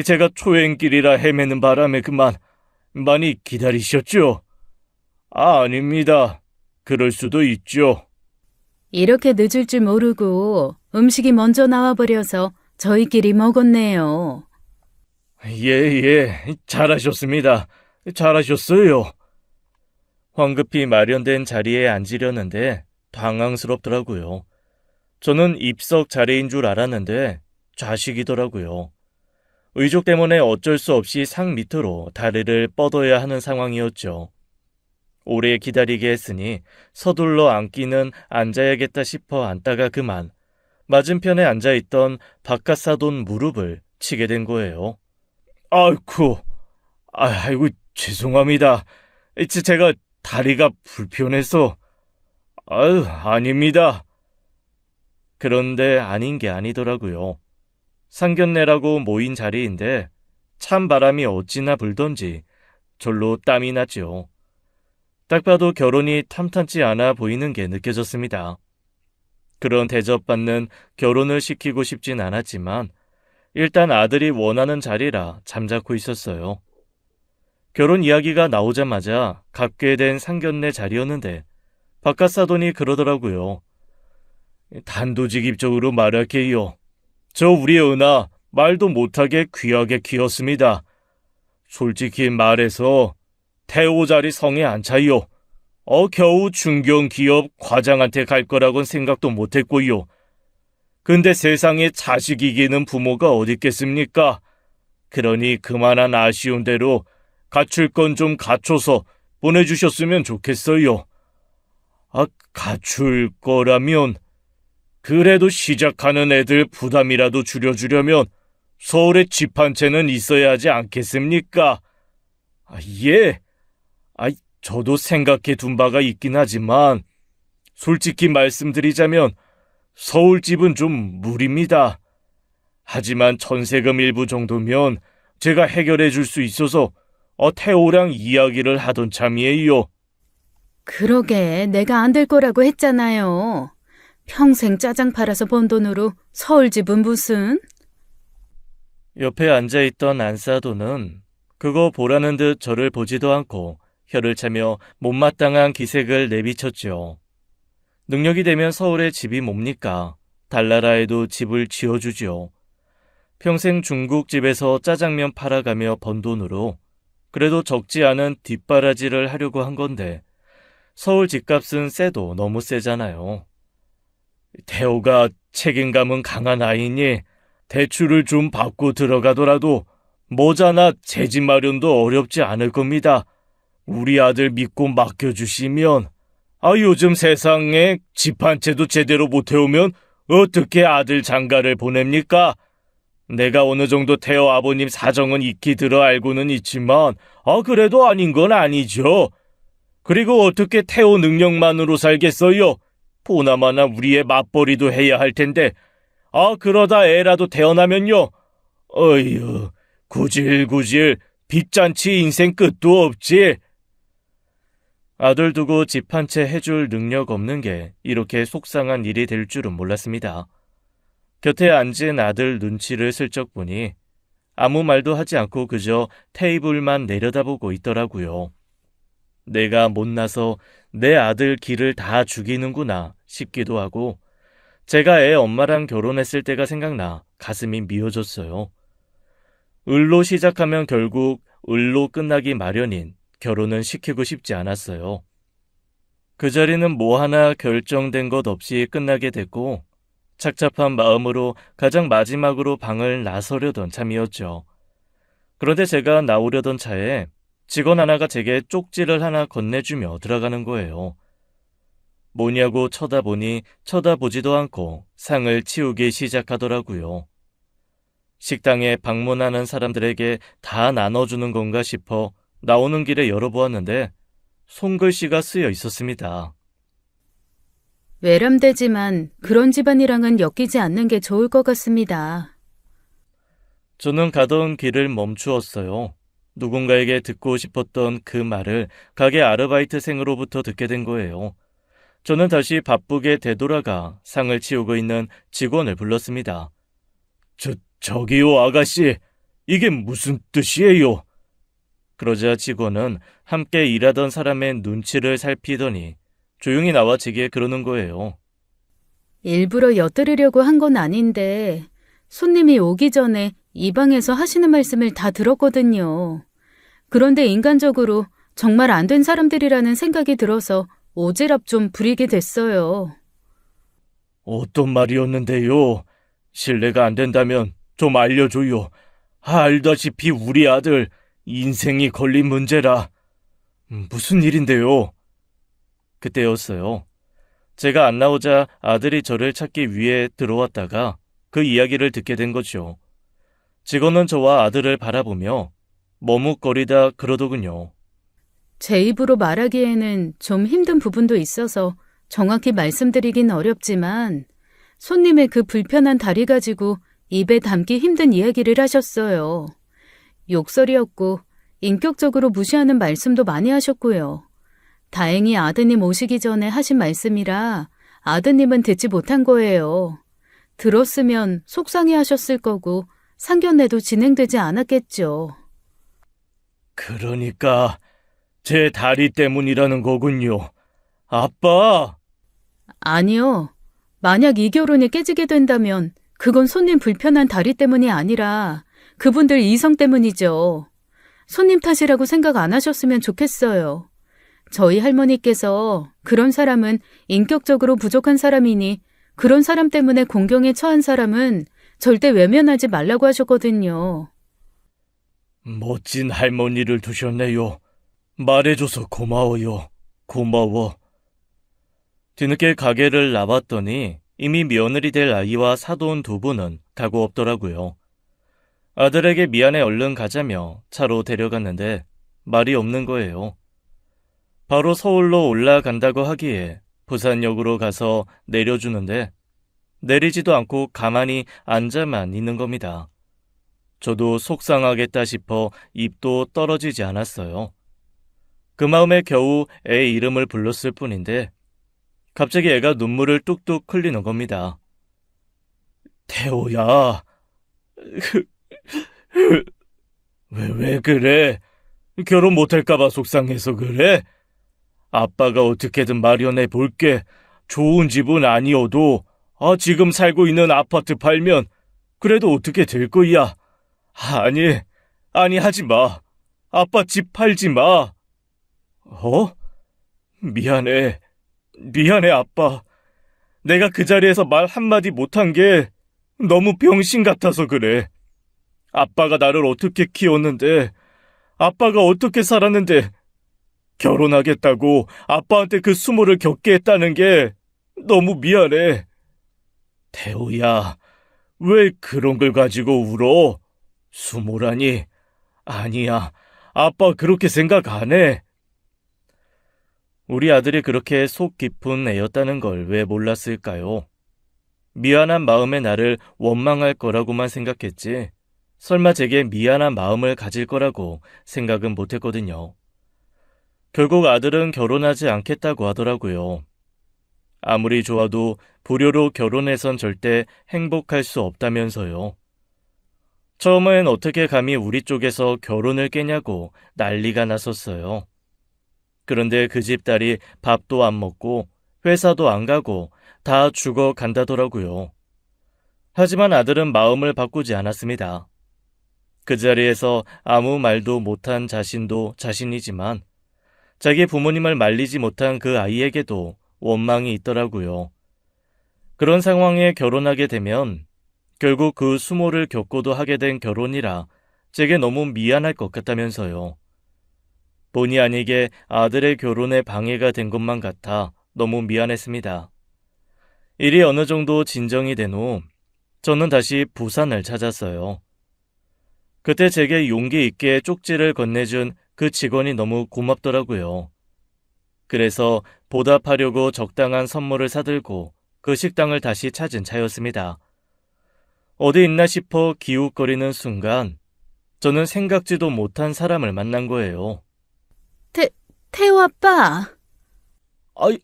제가 초행길이라 헤매는 바람에 그만 많이 기다리셨죠? 아닙니다. 그럴 수도 있죠. 이렇게 늦을 줄 모르고 음식이 먼저 나와버려서 저희끼리 먹었네요. 예, 잘하셨습니다. 잘하셨어요. 황급히 마련된 자리에 앉으려는데 당황스럽더라고요. 저는 입석 자리인 줄 알았는데 좌식이더라고요. 의족 때문에 어쩔 수 없이 상 밑으로 다리를 뻗어야 하는 상황이었죠. 오래 기다리게 했으니 서둘러 앉기는 앉아야겠다 싶어 앉다가 그만 맞은편에 앉아있던 바깥사돈 무릎을 치게 된 거예요. 아이고, 죄송합니다. 제가 다리가 불편해서. 아닙니다. 그런데 아닌 게 아니더라고요. 상견례라고 모인 자리인데 찬바람이 어찌나 불던지 절로 땀이 났죠. 딱 봐도 결혼이 탐탄치 않아 보이는 게 느껴졌습니다. 그런 대접받는 결혼을 시키고 싶진 않았지만 일단 아들이 원하는 자리라 잠자코 있었어요. 결혼 이야기가 나오자마자 갖게 된 상견례 자리였는데 바깥사돈이 그러더라고요. 단도직입적으로 말할게요. 저 우리 은하 말도 못하게 귀하게 키웠습니다. 솔직히 말해서 태호 자리 성에 안 차요. 겨우 중견기업 과장한테 갈 거라곤 생각도 못했고요. 근데 세상에 자식 이기는 부모가 어딨겠습니까? 그러니 그만한 아쉬운 대로 갖출 건 좀 갖춰서 보내주셨으면 좋겠어요. 갖출 거라면 그래도 시작하는 애들 부담이라도 줄여주려면 서울에 집 한 채는 있어야 하지 않겠습니까? 예. 저도 생각해 둔 바가 있긴 하지만 솔직히 말씀드리자면 서울 집은 좀 무리입니다. 하지만 전세금 일부 정도면 제가 해결해 줄 수 있어서 태호랑 이야기를 하던 참이에요. 그러게 내가 안 될 거라고 했잖아요. 평생 짜장 팔아서 번 돈으로 서울집은 무슨? 옆에 앉아있던 안사도는 그거 보라는 듯 저를 보지도 않고 혀를 차며 못마땅한 기색을 내비쳤죠. 능력이 되면 서울에 집이 뭡니까? 달나라에도 집을 지어주죠. 평생 중국집에서 짜장면 팔아가며 번 돈으로 그래도 적지 않은 뒷바라지를 하려고 한 건데 서울 집값은 세도 너무 세잖아요. 태호가 책임감은 강한 아이니 대출을 좀 받고 들어가더라도 모자나 재집 마련도 어렵지 않을 겁니다. 우리 아들 믿고 맡겨주시면. 요즘 세상에 집 한 채도 제대로 못 해오면 어떻게 아들 장가를 보냅니까? 내가 어느 정도 태호 아버님 사정은 익히 들어 알고는 있지만 그래도 아닌 건 아니죠. 그리고 어떻게 태호 능력만으로 살겠어요? 보나마나 우리의 맞벌이도 해야 할 텐데 그러다 애라도 태어나면요. 어휴, 구질구질 빚잔치 인생 끝도 없지. 아들 두고 집 한 채 해줄 능력 없는 게 이렇게 속상한 일이 될 줄은 몰랐습니다. 곁에 앉은 아들 눈치를 슬쩍 보니 아무 말도 하지 않고 그저 테이블만 내려다보고 있더라고요. 내가 못나서 내 아들 기를 다 죽이는구나 싶기도 하고 제가 애 엄마랑 결혼했을 때가 생각나 가슴이 미어졌어요. 을로 시작하면 결국 을로 끝나기 마련인 결혼은 시키고 싶지 않았어요. 그 자리는 뭐 하나 결정된 것 없이 끝나게 됐고 착잡한 마음으로 가장 마지막으로 방을 나서려던 참이었죠. 그런데 제가 나오려던 차에 직원 하나가 제게 쪽지를 하나 건네주며 들어가는 거예요. 뭐냐고 쳐다보니 쳐다보지도 않고 상을 치우기 시작하더라고요. 식당에 방문하는 사람들에게 다 나눠주는 건가 싶어 나오는 길에 열어보았는데 손글씨가 쓰여 있었습니다. 외람되지만 그런 집안이랑은 엮이지 않는 게 좋을 것 같습니다. 저는 가던 길을 멈추었어요. 누군가에게 듣고 싶었던 그 말을 가게 아르바이트생으로부터 듣게 된 거예요. 저는 다시 바쁘게 되돌아가 상을 치우고 있는 직원을 불렀습니다. 저기요, 아가씨. 이게 무슨 뜻이에요? 그러자 직원은 함께 일하던 사람의 눈치를 살피더니 조용히 나와 제게 그러는 거예요. 일부러 엿들으려고 한 건 아닌데 손님이 오기 전에 이 방에서 하시는 말씀을 다 들었거든요. 그런데 인간적으로 정말 안 된 사람들이라는 생각이 들어서 오지랖 좀 부리게 됐어요. 어떤 말이었는데요? 실례가 안 된다면 좀 알려줘요. 알다시피 우리 아들 인생이 걸린 문제라. 무슨 일인데요? 그때였어요. 제가 안 나오자 아들이 저를 찾기 위해 들어왔다가 그 이야기를 듣게 된 거죠. 직원은 저와 아들을 바라보며 머뭇거리다 그러더군요. 제 입으로 말하기에는 좀 힘든 부분도 있어서 정확히 말씀드리긴 어렵지만 손님의 그 불편한 다리 가지고 입에 담기 힘든 이야기를 하셨어요. 욕설이었고 인격적으로 무시하는 말씀도 많이 하셨고요. 다행히 아드님 오시기 전에 하신 말씀이라 아드님은 듣지 못한 거예요. 들었으면 속상해하셨을 거고 상견례도 진행되지 않았겠죠. 그러니까 제 다리 때문이라는 거군요. 아빠! 아니요. 만약 이 결혼이 깨지게 된다면 그건 손님 불편한 다리 때문이 아니라 그분들 이성 때문이죠. 손님 탓이라고 생각 안 하셨으면 좋겠어요. 저희 할머니께서 그런 사람은 인격적으로 부족한 사람이니 그런 사람 때문에 공경에 처한 사람은 절대 외면하지 말라고 하셨거든요. 멋진 할머니를 두셨네요. 말해줘서 고마워요. 고마워. 뒤늦게 가게를 나왔더니 이미 며느리 될 아이와 사돈 두 분은 가고 없더라고요. 아들에게 미안해 얼른 가자며 차로 데려갔는데 말이 없는 거예요. 바로 서울로 올라간다고 하기에 부산역으로 가서 내려주는데 내리지도 않고 가만히 앉아만 있는 겁니다. 저도 속상하겠다 싶어 입도 떨어지지 않았어요. 그 마음에 겨우 애 이름을 불렀을 뿐인데 갑자기 애가 눈물을 뚝뚝 흘리는 겁니다. 태호야, 왜 그래? 결혼 못할까봐 속상해서 그래? 아빠가 어떻게든 마련해 볼게. 좋은 집은 아니어도 지금 살고 있는 아파트 팔면 그래도 어떻게 될 거야. 아니 하지 마. 아빠 집 팔지 마. 미안해 아빠. 내가 그 자리에서 말 한마디 못한 게 너무 병신 같아서 그래. 아빠가 나를 어떻게 키웠는데, 아빠가 어떻게 살았는데 결혼하겠다고 아빠한테 그 수모를 겪게 했다는 게 너무 미안해. 태호야, 왜 그런 걸 가지고 울어? 수모라니? 아니야, 아빠 그렇게 생각 안 해. 우리 아들이 그렇게 속 깊은 애였다는 걸 왜 몰랐을까요? 미안한 마음에 나를 원망할 거라고만 생각했지, 설마 제게 미안한 마음을 가질 거라고 생각은 못했거든요. 결국 아들은 결혼하지 않겠다고 하더라고요. 아무리 좋아도 불효로 결혼해선 절대 행복할 수 없다면서요. 처음엔 어떻게 감히 우리 쪽에서 결혼을 깨냐고 난리가 났었어요. 그런데 그 집 딸이 밥도 안 먹고 회사도 안 가고 다 죽어 간다더라고요. 하지만 아들은 마음을 바꾸지 않았습니다. 그 자리에서 아무 말도 못한 자신도 자신이지만 자기 부모님을 말리지 못한 그 아이에게도 원망이 있더라고요. 그런 상황에 결혼하게 되면 결국 그 수모를 겪고도 하게 된 결혼이라 제게 너무 미안할 것 같다면서요. 본의 아니게 아들의 결혼에 방해가 된 것만 같아 너무 미안했습니다. 일이 어느 정도 진정이 된 후 저는 다시 부산을 찾았어요. 그때 제게 용기 있게 쪽지를 건네준 그 직원이 너무 고맙더라고요. 그래서 보답하려고 적당한 선물을 사들고 그 식당을 다시 찾은 차였습니다. 어디 있나 싶어 기웃거리는 순간 저는 생각지도 못한 사람을 만난 거예요. 태호 아빠.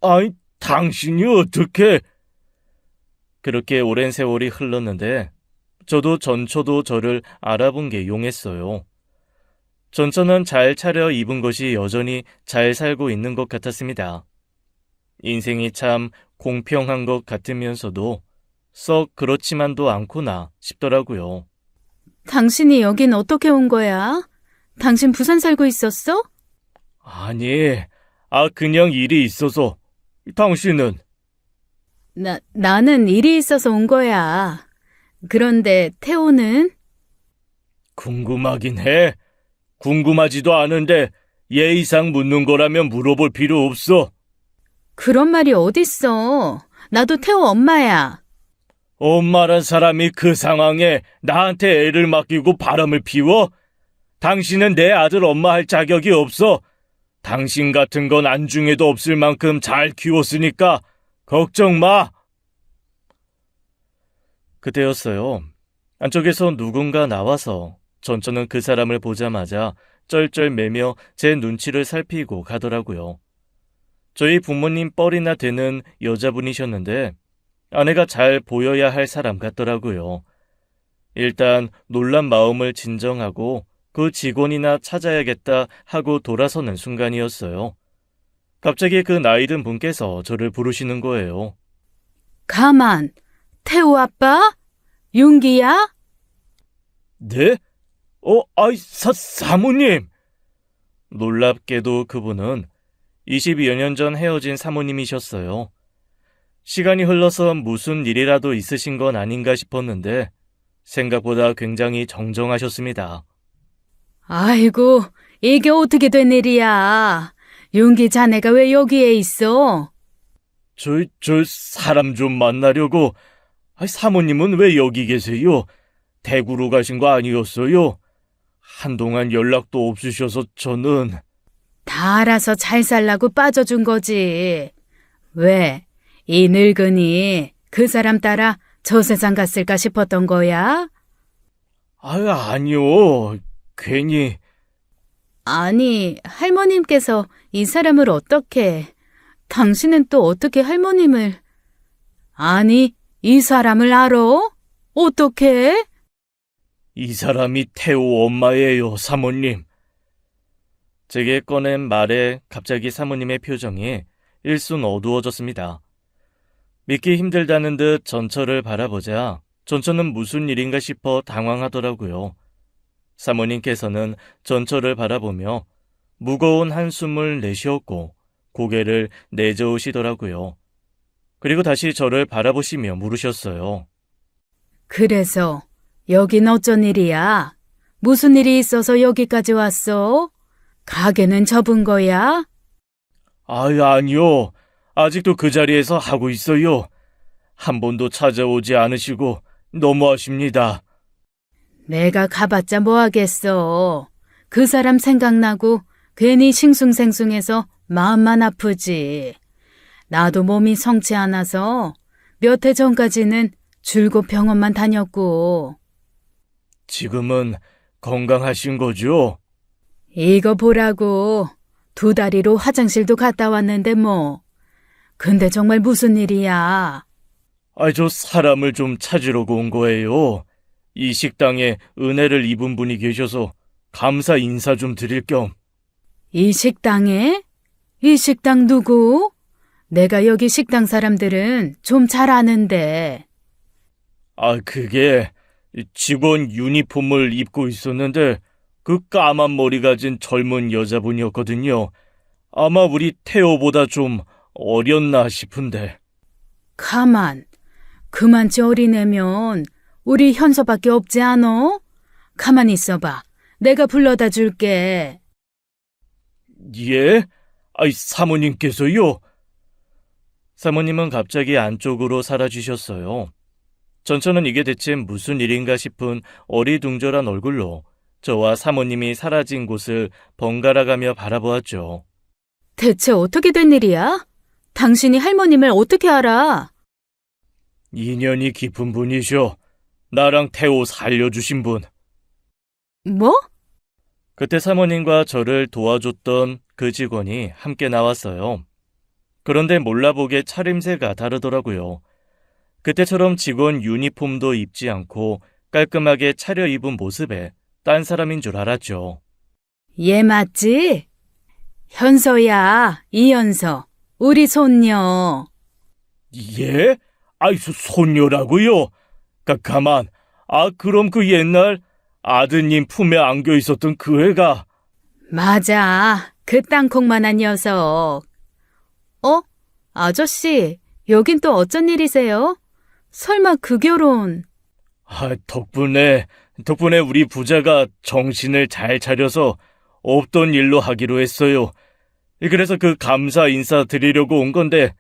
아이, 당신이 어떻게? 그렇게 오랜 세월이 흘렀는데 저도 전처도 저를 알아본 게 용했어요. 전처는 잘 차려 입은 것이 여전히 잘 살고 있는 것 같았습니다. 인생이 참 공평한 것 같으면서도 썩 그렇지만도 않구나 싶더라고요. 당신이 여긴 어떻게 온 거야? 당신 부산 살고 있었어? 아니, 그냥 일이 있어서. 당신은? 나는 일이 있어서 온 거야. 그런데 태호는? 궁금하긴 해. 궁금하지도 않은데 예의상 묻는 거라면 물어볼 필요 없어. 그런 말이 어딨어. 나도 태호 엄마야. 엄마란 사람이 그 상황에 나한테 애를 맡기고 바람을 피워? 당신은 내 아들 엄마 할 자격이 없어. 당신 같은 건 안중에도 없을 만큼 잘 키웠으니까 걱정 마. 그때였어요. 안쪽에서 누군가 나와서 전처는 그 사람을 보자마자 쩔쩔매며 제 눈치를 살피고 가더라고요. 저희 부모님 뻘이나 되는 여자분이셨는데 아내가 잘 보여야 할 사람 같더라고요. 일단 놀란 마음을 진정하고 그 직원이나 찾아야겠다 하고 돌아서는 순간이었어요. 갑자기 그 나이든 분께서 저를 부르시는 거예요. 가만. 태호 아빠? 윤기야? 네? 사모님! 놀랍게도 그분은 22여 년 전 헤어진 사모님이셨어요. 시간이 흘러서 무슨 일이라도 있으신 건 아닌가 싶었는데 생각보다 굉장히 정정하셨습니다. 아이고, 이게 어떻게 된 일이야. 윤기 자네가 왜 여기에 있어? 저 사람 좀 만나려고. 사모님은 왜 여기 계세요? 대구로 가신 거 아니었어요? 한동안 연락도 없으셔서 저는... 다 알아서 잘 살라고 빠져준 거지. 왜? 이 늙은이 그 사람 따라 저 세상 갔을까 싶었던 거야? 아니요. 괜히... 아니, 할머님께서 이 사람을 어떻게... 당신은 또 어떻게 할머님을... 아니, 이 사람을 알아? 어떻게? 이 사람이 태호 엄마예요, 사모님. 제게 꺼낸 말에 갑자기 사모님의 표정이 일순 어두워졌습니다. 믿기 힘들다는 듯 전처를 바라보자 전처는 무슨 일인가 싶어 당황하더라고요. 사모님께서는 전처를 바라보며 무거운 한숨을 내쉬었고 고개를 내저으시더라고요. 그리고 다시 저를 바라보시며 물으셨어요. 그래서 여긴 어쩐 일이야? 무슨 일이 있어서 여기까지 왔어? 가게는 접은 거야? 아니요. 아직도 그 자리에서 하고 있어요. 한 번도 찾아오지 않으시고 너무하십니다. 내가 가봤자 뭐 하겠어. 그 사람 생각나고 괜히 싱숭생숭해서 마음만 아프지. 나도 몸이 성치 않아서 몇 해 전까지는 줄곧 병원만 다녔고. 지금은 건강하신 거죠? 이거 보라고. 2다리로 화장실도 갔다 왔는데 뭐. 근데 정말 무슨 일이야? 저 사람을 좀 찾으려고 온 거예요. 이 식당에 은혜를 입은 분이 계셔서 감사 인사 좀 드릴 겸. 이 식당에? 이 식당 누구? 내가 여기 식당 사람들은 좀 잘 아는데. 그게 직원 유니폼을 입고 있었는데 그 까만 머리 가진 젊은 여자분이었거든요. 아마 우리 태호보다 좀 어렸나 싶은데. 가만. 그만치 어리내면 우리 현서밖에 없지 않어? 가만히 있어봐. 내가 불러다 줄게. 예? 아이, 사모님께서요? 사모님은 갑자기 안쪽으로 사라지셨어요. 전처는 이게 대체 무슨 일인가 싶은 어리둥절한 얼굴로 저와 사모님이 사라진 곳을 번갈아가며 바라보았죠. 대체 어떻게 된 일이야? 당신이 할머님을 어떻게 알아? 인연이 깊은 분이셔. 나랑 태호 살려주신 분. 뭐? 그때 사모님과 저를 도와줬던 그 직원이 함께 나왔어요. 그런데 몰라보게 차림새가 다르더라고요. 그때처럼 직원 유니폼도 입지 않고 깔끔하게 차려입은 모습에 딴 사람인 줄 알았죠. 얘 맞지? 현서야, 이현서. 우리 손녀. 예? 아이, 손녀라고요? 가만. 그럼 그 옛날 아드님 품에 안겨 있었던 그 애가. 맞아. 그 땅콩만한 녀석. 아저씨, 여긴 또 어쩐 일이세요? 설마 그 결혼... 덕분에 우리 부자가 정신을 잘 차려서 없던 일로 하기로 했어요. 그래서 그 감사 인사 드리려고 온 건데,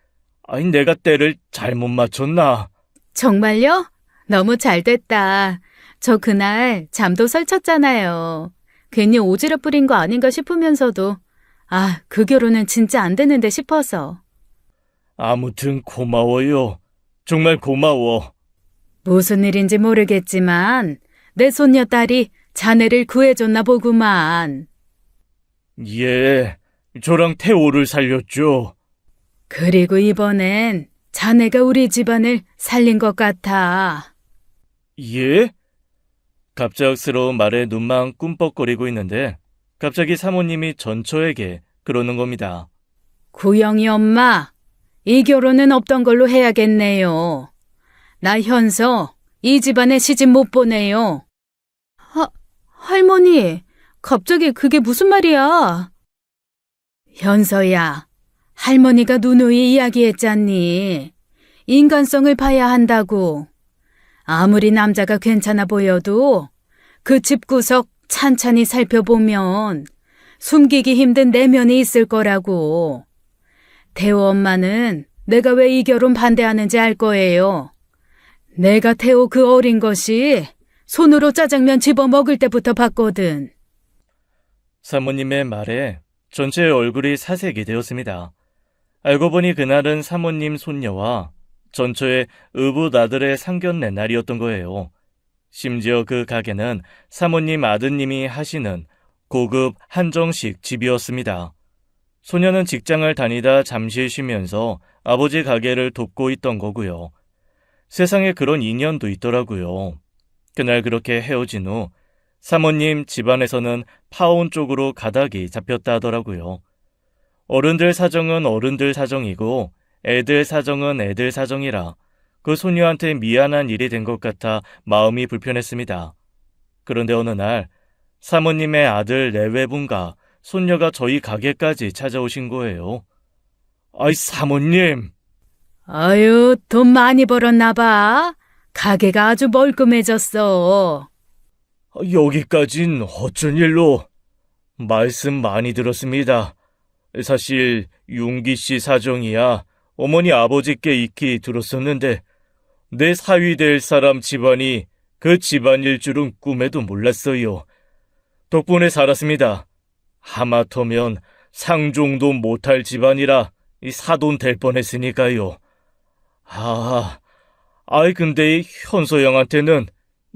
내가 때를 잘못 맞췄나? 정말요? 너무 잘 됐다. 저 그날 잠도 설쳤잖아요. 괜히 오지랖 부린 거 아닌가 싶으면서도 그 결혼은 진짜 안 되는데 싶어서. 아무튼 고마워요. 정말 고마워. 무슨 일인지 모르겠지만 내 손녀딸이 자네를 구해줬나 보구만. 예, 저랑 태호를 살렸죠. 그리고 이번엔 자네가 우리 집안을 살린 것 같아. 예? 갑작스러운 말에 눈만 꿈뻑거리고 있는데 갑자기 사모님이 전처에게 그러는 겁니다. 구영이 엄마, 이 결혼은 없던 걸로 해야겠네요. 나 현서 이 집안에 시집 못 보내요. 할머니, 갑자기 그게 무슨 말이야? 현서야, 할머니가 누누이 이야기했잖니. 인간성을 봐야 한다고. 아무리 남자가 괜찮아 보여도 그 집구석 찬찬히 살펴보면 숨기기 힘든 내면이 있을 거라고. 태호 엄마는 내가 왜 이 결혼 반대하는지 알 거예요. 내가 태호 그 어린 것이 손으로 짜장면 집어 먹을 때부터 봤거든. 사모님의 말에 전체의 얼굴이 사색이 되었습니다. 알고 보니 그날은 사모님 손녀와 전처의 의붓아들의 상견례 날이었던 거예요. 심지어 그 가게는 사모님 아드님이 하시는 고급 한정식 집이었습니다. 소녀는 직장을 다니다 잠시 쉬면서 아버지 가게를 돕고 있던 거고요. 세상에 그런 인연도 있더라고요. 그날 그렇게 헤어진 후 사모님 집안에서는 파혼 쪽으로 가닥이 잡혔다 하더라고요. 어른들 사정은 어른들 사정이고 애들 사정은 애들 사정이라 그 소녀한테 미안한 일이 된 것 같아 마음이 불편했습니다. 그런데 어느 날 사모님의 아들 내외분과 손녀가 저희 가게까지 찾아오신 거예요. 사모님. 아유, 돈 많이 벌었나 봐. 가게가 아주 멀끔해졌어. 여기까진 어쩐 일로? 말씀 많이 들었습니다. 사실 윤기 씨 사정이야 어머니 아버지께 익히 들었었는데 내 사위 될 사람 집안이 그 집안일 줄은 꿈에도 몰랐어요. 덕분에 살았습니다. 하마터면 상종도 못할 집안이라 사돈 될 뻔했으니까요. 근데 현서 형한테는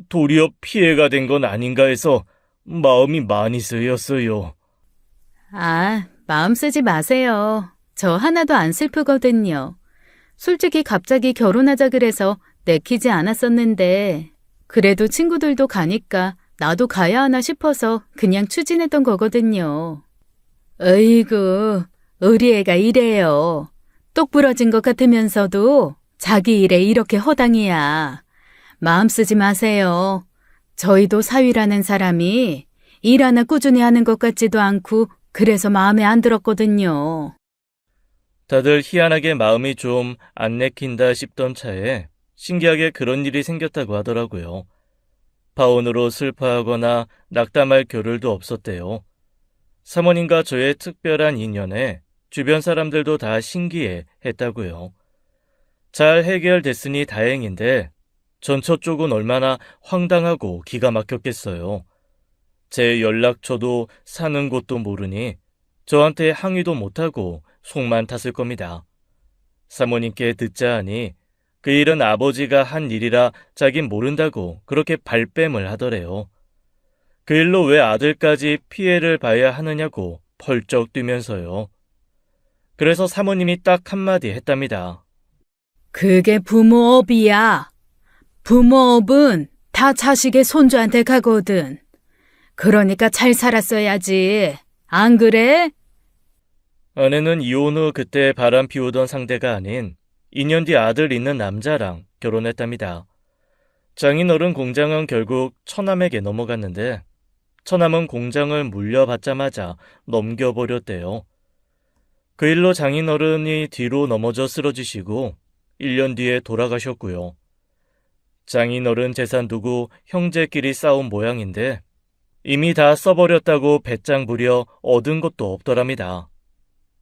도리어 피해가 된 건 아닌가 해서 마음이 많이 쓰였어요. 마음 쓰지 마세요. 저 하나도 안 슬프거든요. 솔직히 갑자기 결혼하자 그래서 내키지 않았었는데 그래도 친구들도 가니까 나도 가야 하나 싶어서 그냥 추진했던 거거든요. 어이구, 우리 애가 이래요. 똑 부러진 것 같으면서도 자기 일에 이렇게 허당이야. 마음 쓰지 마세요. 저희도 사위라는 사람이 일 하나 꾸준히 하는 것 같지도 않고 그래서 마음에 안 들었거든요. 다들 희한하게 마음이 좀 안 내킨다 싶던 차에 신기하게 그런 일이 생겼다고 하더라고요. 파혼으로 슬퍼하거나 낙담할 겨를도 없었대요. 사모님과 저의 특별한 인연에 주변 사람들도 다 신기해 했다고요. 잘 해결됐으니 다행인데 전처 쪽은 얼마나 황당하고 기가 막혔겠어요. 제 연락처도 사는 곳도 모르니 저한테 항의도 못하고 속만 탔을 겁니다. 사모님께 듣자 하니 그 일은 아버지가 한 일이라 자긴 모른다고 그렇게 발뺌을 하더래요. 그 일로 왜 아들까지 피해를 봐야 하느냐고 펄쩍 뛰면서요. 그래서 사모님이 딱 한마디 했답니다. 그게 부모업이야. 부모업은 다 자식의 손주한테 가거든. 그러니까 잘 살았어야지. 안 그래? 아내는 이혼 후 그때 바람 피우던 상대가 아닌 2년 뒤 아들 있는 남자랑 결혼했답니다. 장인어른 공장은 결국 처남에게 넘어갔는데 처남은 공장을 물려받자마자 넘겨버렸대요. 그 일로 장인어른이 뒤로 넘어져 쓰러지시고 1년 뒤에 돌아가셨고요. 장인어른 재산 두고 형제끼리 싸운 모양인데 이미 다 써버렸다고 배짱 부려 얻은 것도 없더랍니다.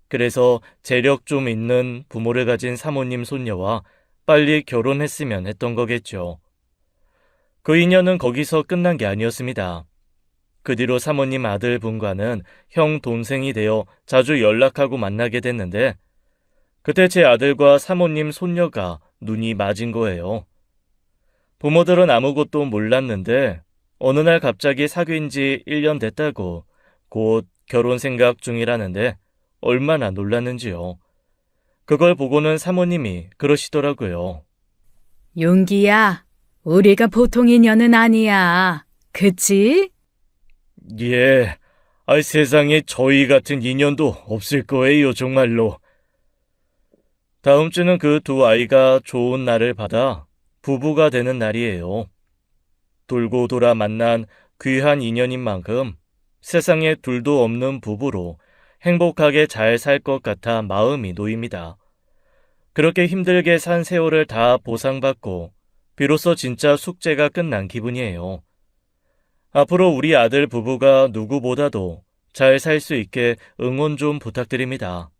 그래서 재력 좀 있는 부모를 가진 사모님 손녀와 빨리 결혼했으면 했던 거겠죠. 그 인연은 거기서 끝난 게 아니었습니다. 그 뒤로 사모님 아들 분과는 형 동생이 되어 자주 연락하고 만나게 됐는데 그때 제 아들과 사모님 손녀가 눈이 맞은 거예요. 부모들은 아무것도 몰랐는데 어느 날 갑자기 사귄 지 1년 됐다고 곧 결혼 생각 중이라는데 얼마나 놀랐는지요. 그걸 보고는 사모님이 그러시더라고요. 용기야, 우리가 보통 인연은 아니야. 그치? 예, 세상에 저희 같은 인연도 없을 거예요, 정말로. 다음 주는 그 두 아이가 좋은 날을 받아 부부가 되는 날이에요. 돌고 돌아 만난 귀한 인연인 만큼 세상에 둘도 없는 부부로 행복하게 잘 살 것 같아 마음이 놓입니다. 그렇게 힘들게 산 세월을 다 보상받고 비로소 진짜 숙제가 끝난 기분이에요. 앞으로 우리 아들 부부가 누구보다도 잘 살 수 있게 응원 좀 부탁드립니다.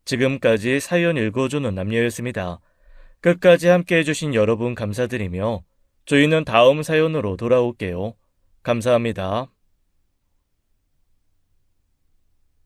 지금까지 사연 읽어주는 남녀였습니다. 끝까지 함께 해주신 여러분 감사드리며 저희는 다음 사연으로 돌아올게요. 감사합니다.